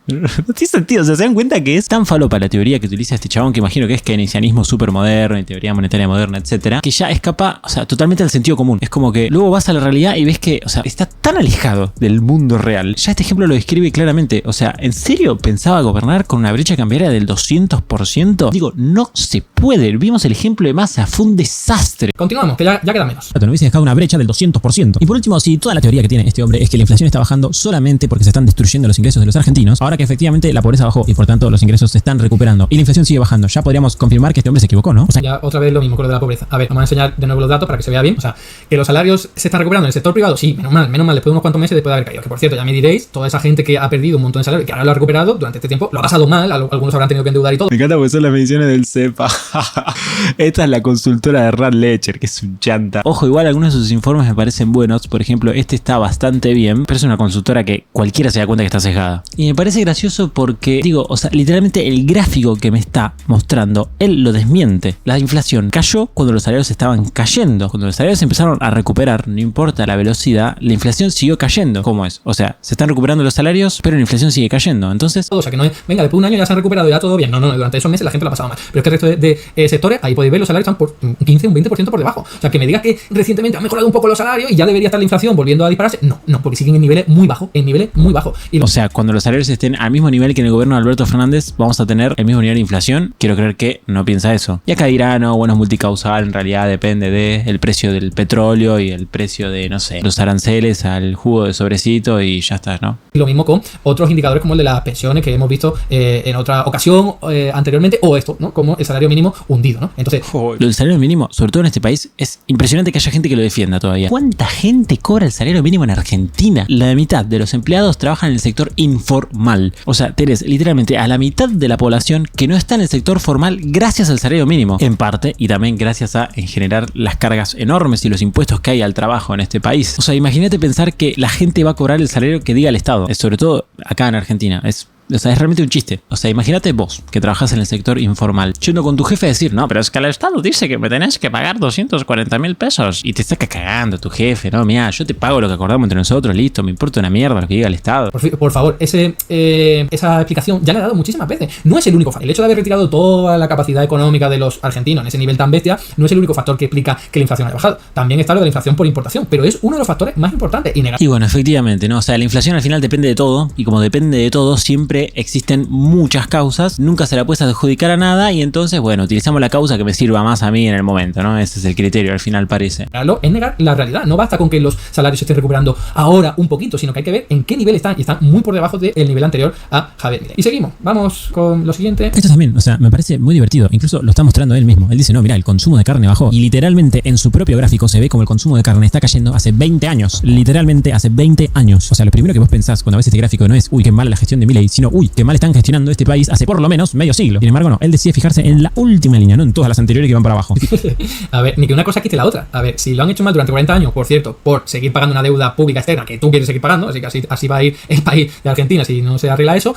No tiene sentido, o sea, se dan cuenta que es tan falopa la teoría que utiliza este chabón, que imagino que es keynesianismo súper moderno y teoría monetaria moderna, etcétera, que ya escapa, o sea, totalmente al sentido común. Es como que luego vas a la realidad y ves que, o sea, está tan alejado del mundo real. Ya este ejemplo lo describe claramente. O sea, ¿en serio pensaba gobernar con una brecha cambiaria del 200%? Digo, no se puede. Vimos el ejemplo de Massa, fue un desastre. Continuamos, que ya queda menos. No hubiese dejado una brecha del 200%. Y por último, si toda la teoría que tiene este hombre es que la inflación está bajando solamente porque se están destruyendo los ingresos de los argentinos, ahora que efectivamente la pobreza bajó y por tanto los ingresos se están recuperando y la inflación sigue bajando, ya podríamos confirmar que este hombre se equivocó, ¿no? O sea, ya otra vez lo mismo con lo de la pobreza. A ver, vamos a enseñar de nuevo los datos para que se vea bien. O sea, que los salarios se están recuperando en el sector privado, sí, menos mal, después de unos cuantos meses después de haber caído. Que por cierto, ya me diréis, toda esa gente que ha perdido un montón de salario y que ahora lo ha recuperado durante este tiempo, lo ha pasado mal, algunos habrán tenido que endeudar y todo. Me encanta porque son las mediciones del CEPA. Esta es la consultora de Rand Lecher, que es un chanta. Ojo, igual algunos de sus informes me parecen buenos. Por ejemplo, este está bastante bien, pero es una consultora que cualquiera se da cuenta que está sesgada. Y me parece gracioso porque, digo, o sea, literalmente el gráfico que me está mostrando, él lo desmiente. La inflación cayó cuando los salarios estaban cayendo. Cuando los salarios empezaron a recuperar, no importa la velocidad, la inflación siguió cayendo. ¿Cómo es? O sea, se están recuperando los salarios, pero la inflación sigue cayendo. Entonces, o sea, que no es, venga, después de un año ya se han recuperado, ya todo bien. No, durante esos meses la gente lo ha pasado mal. Pero es que el resto de sectores, ahí podéis ver, los salarios están por un 15, un 20% por debajo. O sea, que me digas que recientemente han mejorado un poco los salarios y ya debería estar la inflación volviendo a dispararse. No, porque siguen en niveles muy bajos, Y o sea, cuando los salarios estén al mismo nivel que en el gobierno de Alberto Fernández, vamos a tener el mismo nivel de inflación. Quiero creer que no piensa eso. Y acá dirán, no, bueno, es multicausal, en realidad depende del precio del petróleo y el precio de, no sé, los aranceles al jugo de sobrecito y ya está, ¿no? Lo mismo con otros indicadores como el de las pensiones que hemos visto en otra ocasión anteriormente, o esto, ¿no? Como el salario mínimo hundido, ¿no? Entonces, lo del salario mínimo, sobre todo en este país, es impresionante que haya gente que lo defienda todavía. ¿Cuánta gente cobra el salario mínimo en Argentina? La mitad de los empleados trabajan en el sector informal. O sea, tenés literalmente a la mitad de la población que no está en el sector formal gracias al salario mínimo, en parte, y también gracias a, en general, las cargas enormes y los impuestos que hay al trabajo en este país. O sea, imagínate pensar que la gente va a cobrar el salario que diga el Estado, sobre todo acá en Argentina. Es O sea, es realmente un chiste. O sea, imagínate vos, que trabajas en el sector informal, yendo con tu jefe a decir, no, pero es que el Estado dice que me tenés que pagar 240.000 pesos. Y te está cagando tu jefe, no, mira, yo te pago lo que acordamos entre nosotros, listo, me importa una mierda lo que diga el Estado. Por favor, esa explicación ya la he dado muchísimas veces. No es el único factor. El hecho de haber retirado toda la capacidad económica de los argentinos en ese nivel tan bestia no es el único factor que explica que la inflación haya bajado. También está lo de la inflación por importación, pero es uno de los factores más importantes y negativos. Y bueno, efectivamente, ¿no? O sea, la inflación al final depende de todo, y como depende de todo, siempre existen muchas causas, nunca se la puedes adjudicar a nada, y entonces, bueno, utilizamos la causa que me sirva más a mí en el momento, ¿no? Ese es el criterio, al final parece. Es negar la realidad. No basta con que los salarios se estén recuperando ahora un poquito, sino que hay que ver en qué nivel están, y están muy por debajo del nivel anterior a Javier Milei. Y seguimos, vamos con lo siguiente. Esto también, o sea, me parece muy divertido. Incluso lo está mostrando él mismo. Él dice, no, mira, el consumo de carne bajó. Y literalmente en su propio gráfico se ve como el consumo de carne está cayendo hace 20 años. Literalmente hace 20 años. O sea, lo primero que vos pensás cuando ves este gráfico no es, uy, qué mala la gestión de Milei, sino, uy, qué mal están gestionando este país hace por lo menos medio siglo. Sin embargo, no, él decide fijarse en la última línea, no en todas las anteriores que van para abajo. A ver, ni que una cosa quite la otra. A ver, si lo han hecho mal durante 40 años, por cierto, por seguir pagando una deuda pública externa que tú quieres seguir pagando, así que así va a ir el país de Argentina si no se arregla eso.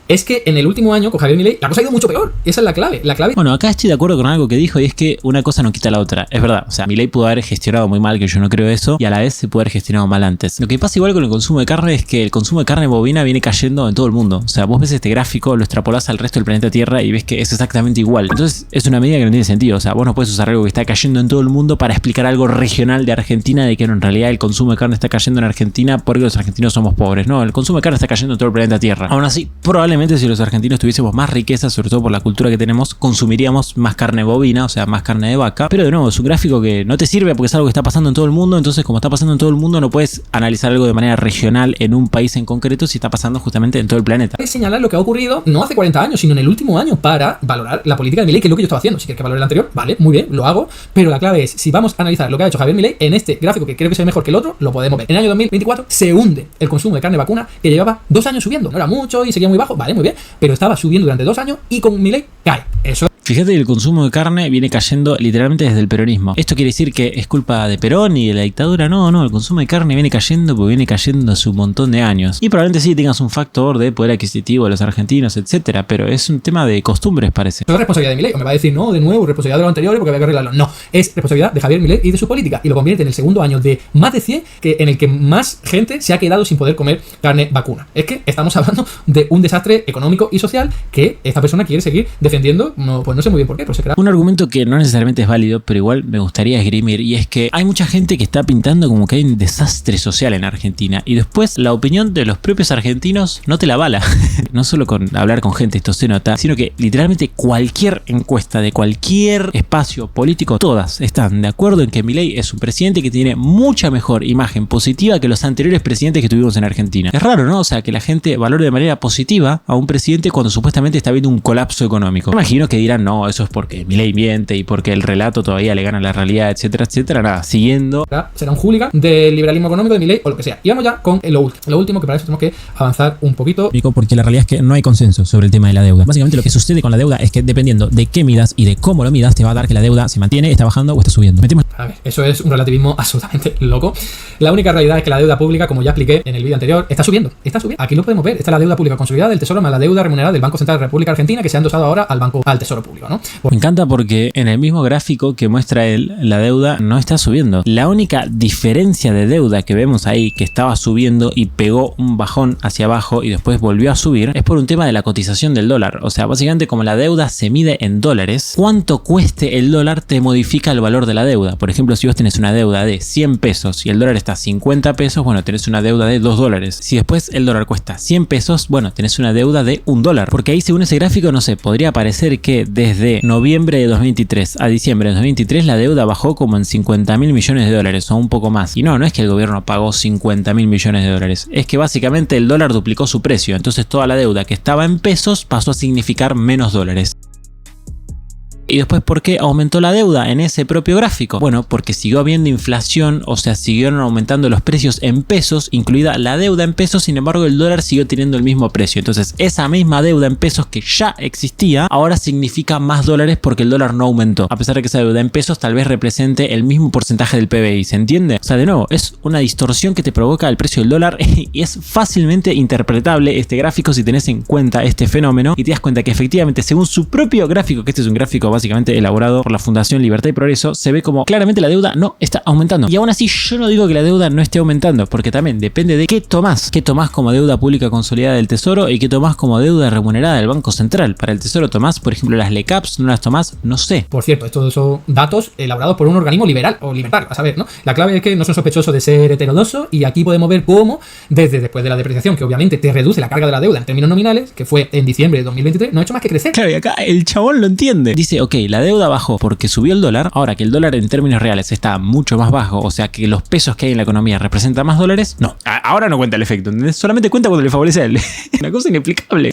Es que en el último año con Javier Milei la cosa ha ido mucho peor. Esa es la clave. Bueno, acá estoy de acuerdo con algo que dijo, y es que una cosa no quita la otra. Es verdad, o sea, Milei pudo haber gestionado muy mal, que yo no creo eso, y a la vez se pudo haber gestionado mal antes. Lo que pasa igual con el consumo de carne es que el consumo de carne bovina viene cayendo en todo el mundo. O sea, vos ves este gráfico, lo extrapolás al resto del planeta Tierra y ves que es exactamente igual. Entonces es una medida que no tiene sentido. O sea, vos no puedes usar algo que está cayendo en todo el mundo para explicar algo regional de Argentina, de que en realidad el consumo de carne está cayendo en Argentina porque los argentinos somos pobres. No, el consumo de carne está cayendo en todo el planeta Tierra. Aún así, probablemente si los argentinos tuviésemos más riqueza, sobre todo por la cultura que tenemos, consumiríamos más carne bovina, o sea, más carne de vaca. Pero de nuevo, es un gráfico que no te sirve porque es algo que está pasando en todo el mundo. Entonces, como está pasando en todo el mundo, no puedes analizar algo de manera regional en un país en concreto si está pasando justamente en todo el planeta. Es señalar lo que ha ocurrido no hace 40 años, sino en el último año, para valorar la política de Milei, que es lo que yo estaba haciendo. Si quieres que valore el anterior, vale, muy bien, lo hago. Pero la clave es, si vamos a analizar lo que ha hecho Javier Milei en este gráfico, que creo que se ve mejor que el otro, lo podemos ver. En el año 2024 se hunde el consumo de carne vacuna, que llevaba 2 años subiendo. No era mucho y seguía muy bajo, vale, muy bien, pero estaba subiendo durante 2 años y con Milei cae. Eso. Fíjate que el consumo de carne viene cayendo literalmente desde el peronismo. ¿Esto quiere decir que es culpa de Perón y de la dictadura? No, el consumo de carne viene cayendo porque viene cayendo hace un montón de años. Y probablemente sí tengas un factor de poder adquisitivo de los argentinos, etcétera, pero es un tema de costumbres, parece. Eso es responsabilidad de Milei. O me va a decir, no, de nuevo, responsabilidad de los anteriores porque había que arreglarlo. No, es responsabilidad de Javier Milei y de su política. Y lo convierte en el segundo año de más de 100 en el que más gente se ha quedado sin poder comer carne vacuna. Es que estamos hablando de un desastre económico y social que esta persona quiere seguir defendiendo. No, pues no sé muy bien por qué, pero se queda. Un argumento que no necesariamente es válido, pero igual me gustaría esgrimir, y es que hay mucha gente que está pintando como que hay un desastre social en Argentina, y después la opinión de los propios argentinos no te la avala. No solo con hablar con gente esto se nota, sino que literalmente cualquier encuesta de cualquier espacio político, todas están de acuerdo en que Milei es un presidente que tiene mucha mejor imagen positiva que los anteriores presidentes que tuvimos en Argentina. Es raro, ¿no? O sea, que la gente valore de manera positiva a un presidente cuando supuestamente está viendo un colapso económico. Me imagino que dirán, no, eso es porque Milei miente y porque el relato todavía le gana a la realidad, etcétera, etcétera. Nada, siguiendo. Será un hooligan del liberalismo económico de Milei o lo que sea. Y vamos ya con lo último, que para eso tenemos que avanzar un poquito. Porque la realidad es que no hay consenso sobre el tema de la deuda. Básicamente lo que sucede con la deuda es que dependiendo de qué midas y de cómo lo midas, te va a dar que la deuda se mantiene, está bajando o está subiendo. A ver, eso es un relativismo absolutamente loco. La única realidad es que la deuda pública, como ya expliqué en el vídeo anterior, está subiendo. Aquí lo podemos ver. Esta es la deuda pública consolidada del Tesoro más la deuda remunerada del Banco Central de la República Argentina, que se ha endosado ahora al Tesoro Público, ¿no? Me encanta porque en el mismo gráfico que muestra él, la deuda no está subiendo. La única diferencia de deuda que vemos ahí, que estaba subiendo y pegó un bajón hacia abajo y después volvió a subir, es por un tema de la cotización del dólar. O sea, básicamente como la deuda se mide en dólares, cuánto cueste el dólar te modifica el valor de la deuda. Por ejemplo, si vos tenés una deuda de 100 pesos y el dólar está a 50 pesos, bueno, tenés una deuda de 2 dólares. Si después el dólar cuesta 100 pesos, bueno, tenés una deuda de 1 dólar. Porque ahí, según ese gráfico, no sé, podría parecer que desde noviembre de 2023 a diciembre de 2023 la deuda bajó como en 50.000 millones de dólares o un poco más. Y no es que el gobierno pagó 50.000 millones de dólares. Es que básicamente el dólar duplicó su precio. Entonces toda la deuda que estaba en pesos pasó a significar menos dólares. Y después, ¿por qué aumentó la deuda en ese propio gráfico? Bueno, porque siguió habiendo inflación, o sea, siguieron aumentando los precios en pesos, incluida la deuda en pesos, sin embargo el dólar siguió teniendo el mismo precio. Entonces, esa misma deuda en pesos que ya existía, ahora significa más dólares porque el dólar no aumentó. A pesar de que esa deuda en pesos tal vez represente el mismo porcentaje del PBI, ¿se entiende? O sea, de nuevo, es una distorsión que te provoca el precio del dólar y es fácilmente interpretable este gráfico si tenés en cuenta este fenómeno y te das cuenta que efectivamente, según su propio gráfico, que este es un gráfico básicamente elaborado por la Fundación Libertad y Progreso, se ve como claramente la deuda no está aumentando. Y aún así yo no digo que la deuda no esté aumentando, porque también depende de qué tomás. ¿Qué tomás como deuda pública consolidada del Tesoro y qué tomás como deuda remunerada del Banco Central? Para el Tesoro tomás, por ejemplo, las LECAPs, ¿no las tomás? No sé. Por cierto, estos son datos elaborados por un organismo liberal o libertario, a saber, ¿no? La clave es que no son sospechosos de ser heterodoxos y aquí podemos ver cómo, después de la depreciación, que obviamente te reduce la carga de la deuda en términos nominales, que fue en diciembre de 2023, no ha hecho más que crecer. Claro, y acá el chabón lo entiende. Dice, ok, la deuda bajó porque subió el dólar, ahora que el dólar en términos reales está mucho más bajo, o sea que los pesos que hay en la economía representan más dólares, no, ahora no cuenta el efecto, ¿entendés? Solamente cuenta cuando le favorece a él. Una cosa inexplicable.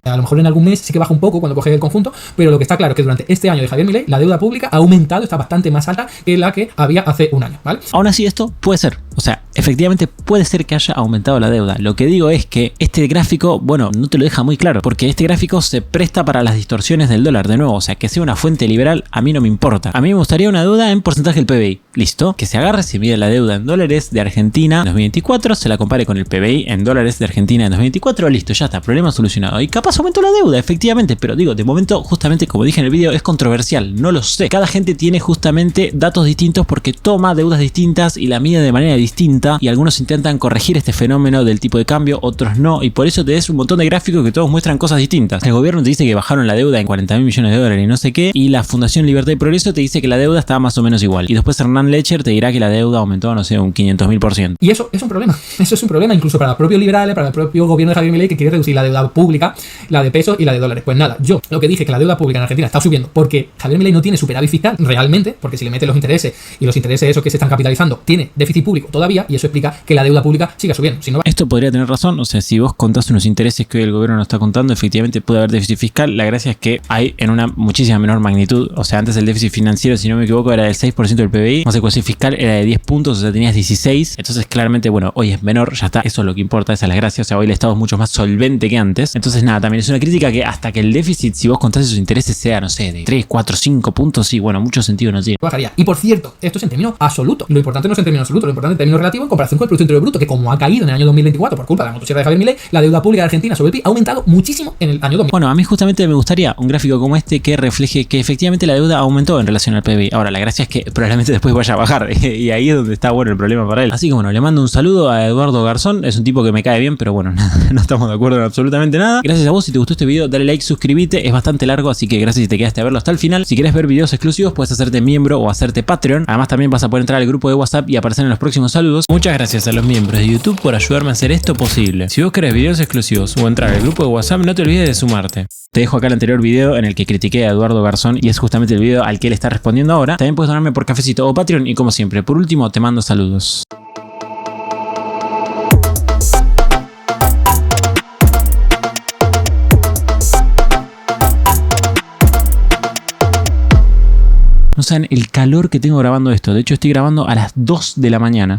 A lo mejor en algún mes sí que baja un poco cuando coge el conjunto, pero lo que está claro es que durante este año de Javier Milei la deuda pública ha aumentado, está bastante más alta que la que había hace un año, ¿vale? Aún así esto puede ser, o sea, efectivamente puede ser que haya aumentado la deuda. Lo que digo es que este gráfico, bueno, no te lo deja muy claro, porque este gráfico se presta para las distorsiones del dólar de nuevo, o sea, que sea una fuente liberal a mí no me importa. A mí me gustaría una deuda en porcentaje del PBI. Listo, que se agarre, se mide la deuda en dólares de Argentina en 2024, se la compare con el PBI en dólares de Argentina en 2024, listo, ya está, problema solucionado. Y capaz aumentó la deuda, efectivamente, pero digo, de momento, justamente como dije en el video, es controversial, no lo sé. Cada gente tiene justamente datos distintos porque toma deudas distintas y la mide de manera distinta, y algunos intentan corregir este fenómeno del tipo de cambio, otros no, y por eso te des un montón de gráficos que todos muestran cosas distintas. El gobierno te dice que bajaron la deuda en 40.000 millones de dólares y no sé qué, y la Fundación Libertad y Progreso te dice que la deuda estaba más o menos igual. Y después Hernán Lecher te dirá que la deuda aumentó, no sé, un 500.000%. Y eso es un problema. Eso es un problema incluso para los propios liberales, para el propio gobierno de Javier Milei, que quiere reducir la deuda pública, la de pesos y la de dólares. Pues nada, yo lo que dije que la deuda pública en Argentina está subiendo porque Javier Milei no tiene superávit fiscal realmente, porque si le mete los intereses y los intereses esos que se están capitalizando, tiene déficit público todavía, y eso explica que la deuda pública siga subiendo. Si no, esto podría tener razón, o sea, si vos contás unos intereses que hoy el gobierno no está contando, efectivamente puede haber déficit fiscal. La gracia es que hay en una muchísima menor magnitud, o sea, antes el déficit financiero, si no me equivoco, era del 6% del PBI, no sé, el fiscal era de 10 puntos, o sea, tenías 16, entonces claramente, bueno, hoy es menor, ya está, eso es lo que importa, esa es la gracia, o sea, hoy el Estado es mucho más solvente que antes. Entonces nada, también es una crítica que hasta que el déficit, si vos contás esos intereses, sea, no sé, de 3, 4, 5 puntos, sí, bueno, mucho sentido no tiene. bajaría. Y por cierto, esto es en términos absolutos. Lo importante no es en términos absolutos, lo importante es en términos relativos en comparación con el Producto Interior Bruto, que como ha caído en el año 2024 por culpa de la motosierra de Javier Milei, la deuda pública de Argentina sobre el PIB ha aumentado muchísimo en el año 2000. Bueno, a mí justamente me gustaría un gráfico como este que refleje que efectivamente la deuda aumentó en relación al PBI. Ahora, la gracia es que probablemente después vaya a bajar y ahí es donde está, bueno, el problema para él. Así que bueno, le mando un saludo a Eduardo Garzón, es un tipo que me cae bien, pero bueno, no estamos de acuerdo en absolutamente nada. Gracias a vos, si te gustó este video, dale like, suscríbete, es bastante largo, así que gracias si te quedaste a verlo hasta el final. Si quieres ver videos exclusivos, puedes hacerte miembro o hacerte Patreon. Además, también vas a poder entrar al grupo de WhatsApp y aparecer en los próximos saludos. Muchas gracias a los miembros de YouTube por ayudarme a hacer esto posible. Si vos querés videos exclusivos o entrar al grupo de WhatsApp, no te olvides de sumarte. Te dejo acá el anterior video en el que critiqué a Eduardo Garzón y es justamente el video al que él está respondiendo ahora. También puedes donarme por Cafecito o Patreon y como siempre, por último, te mando saludos. No saben el calor que tengo grabando esto. De hecho, estoy grabando a las 2 de la mañana.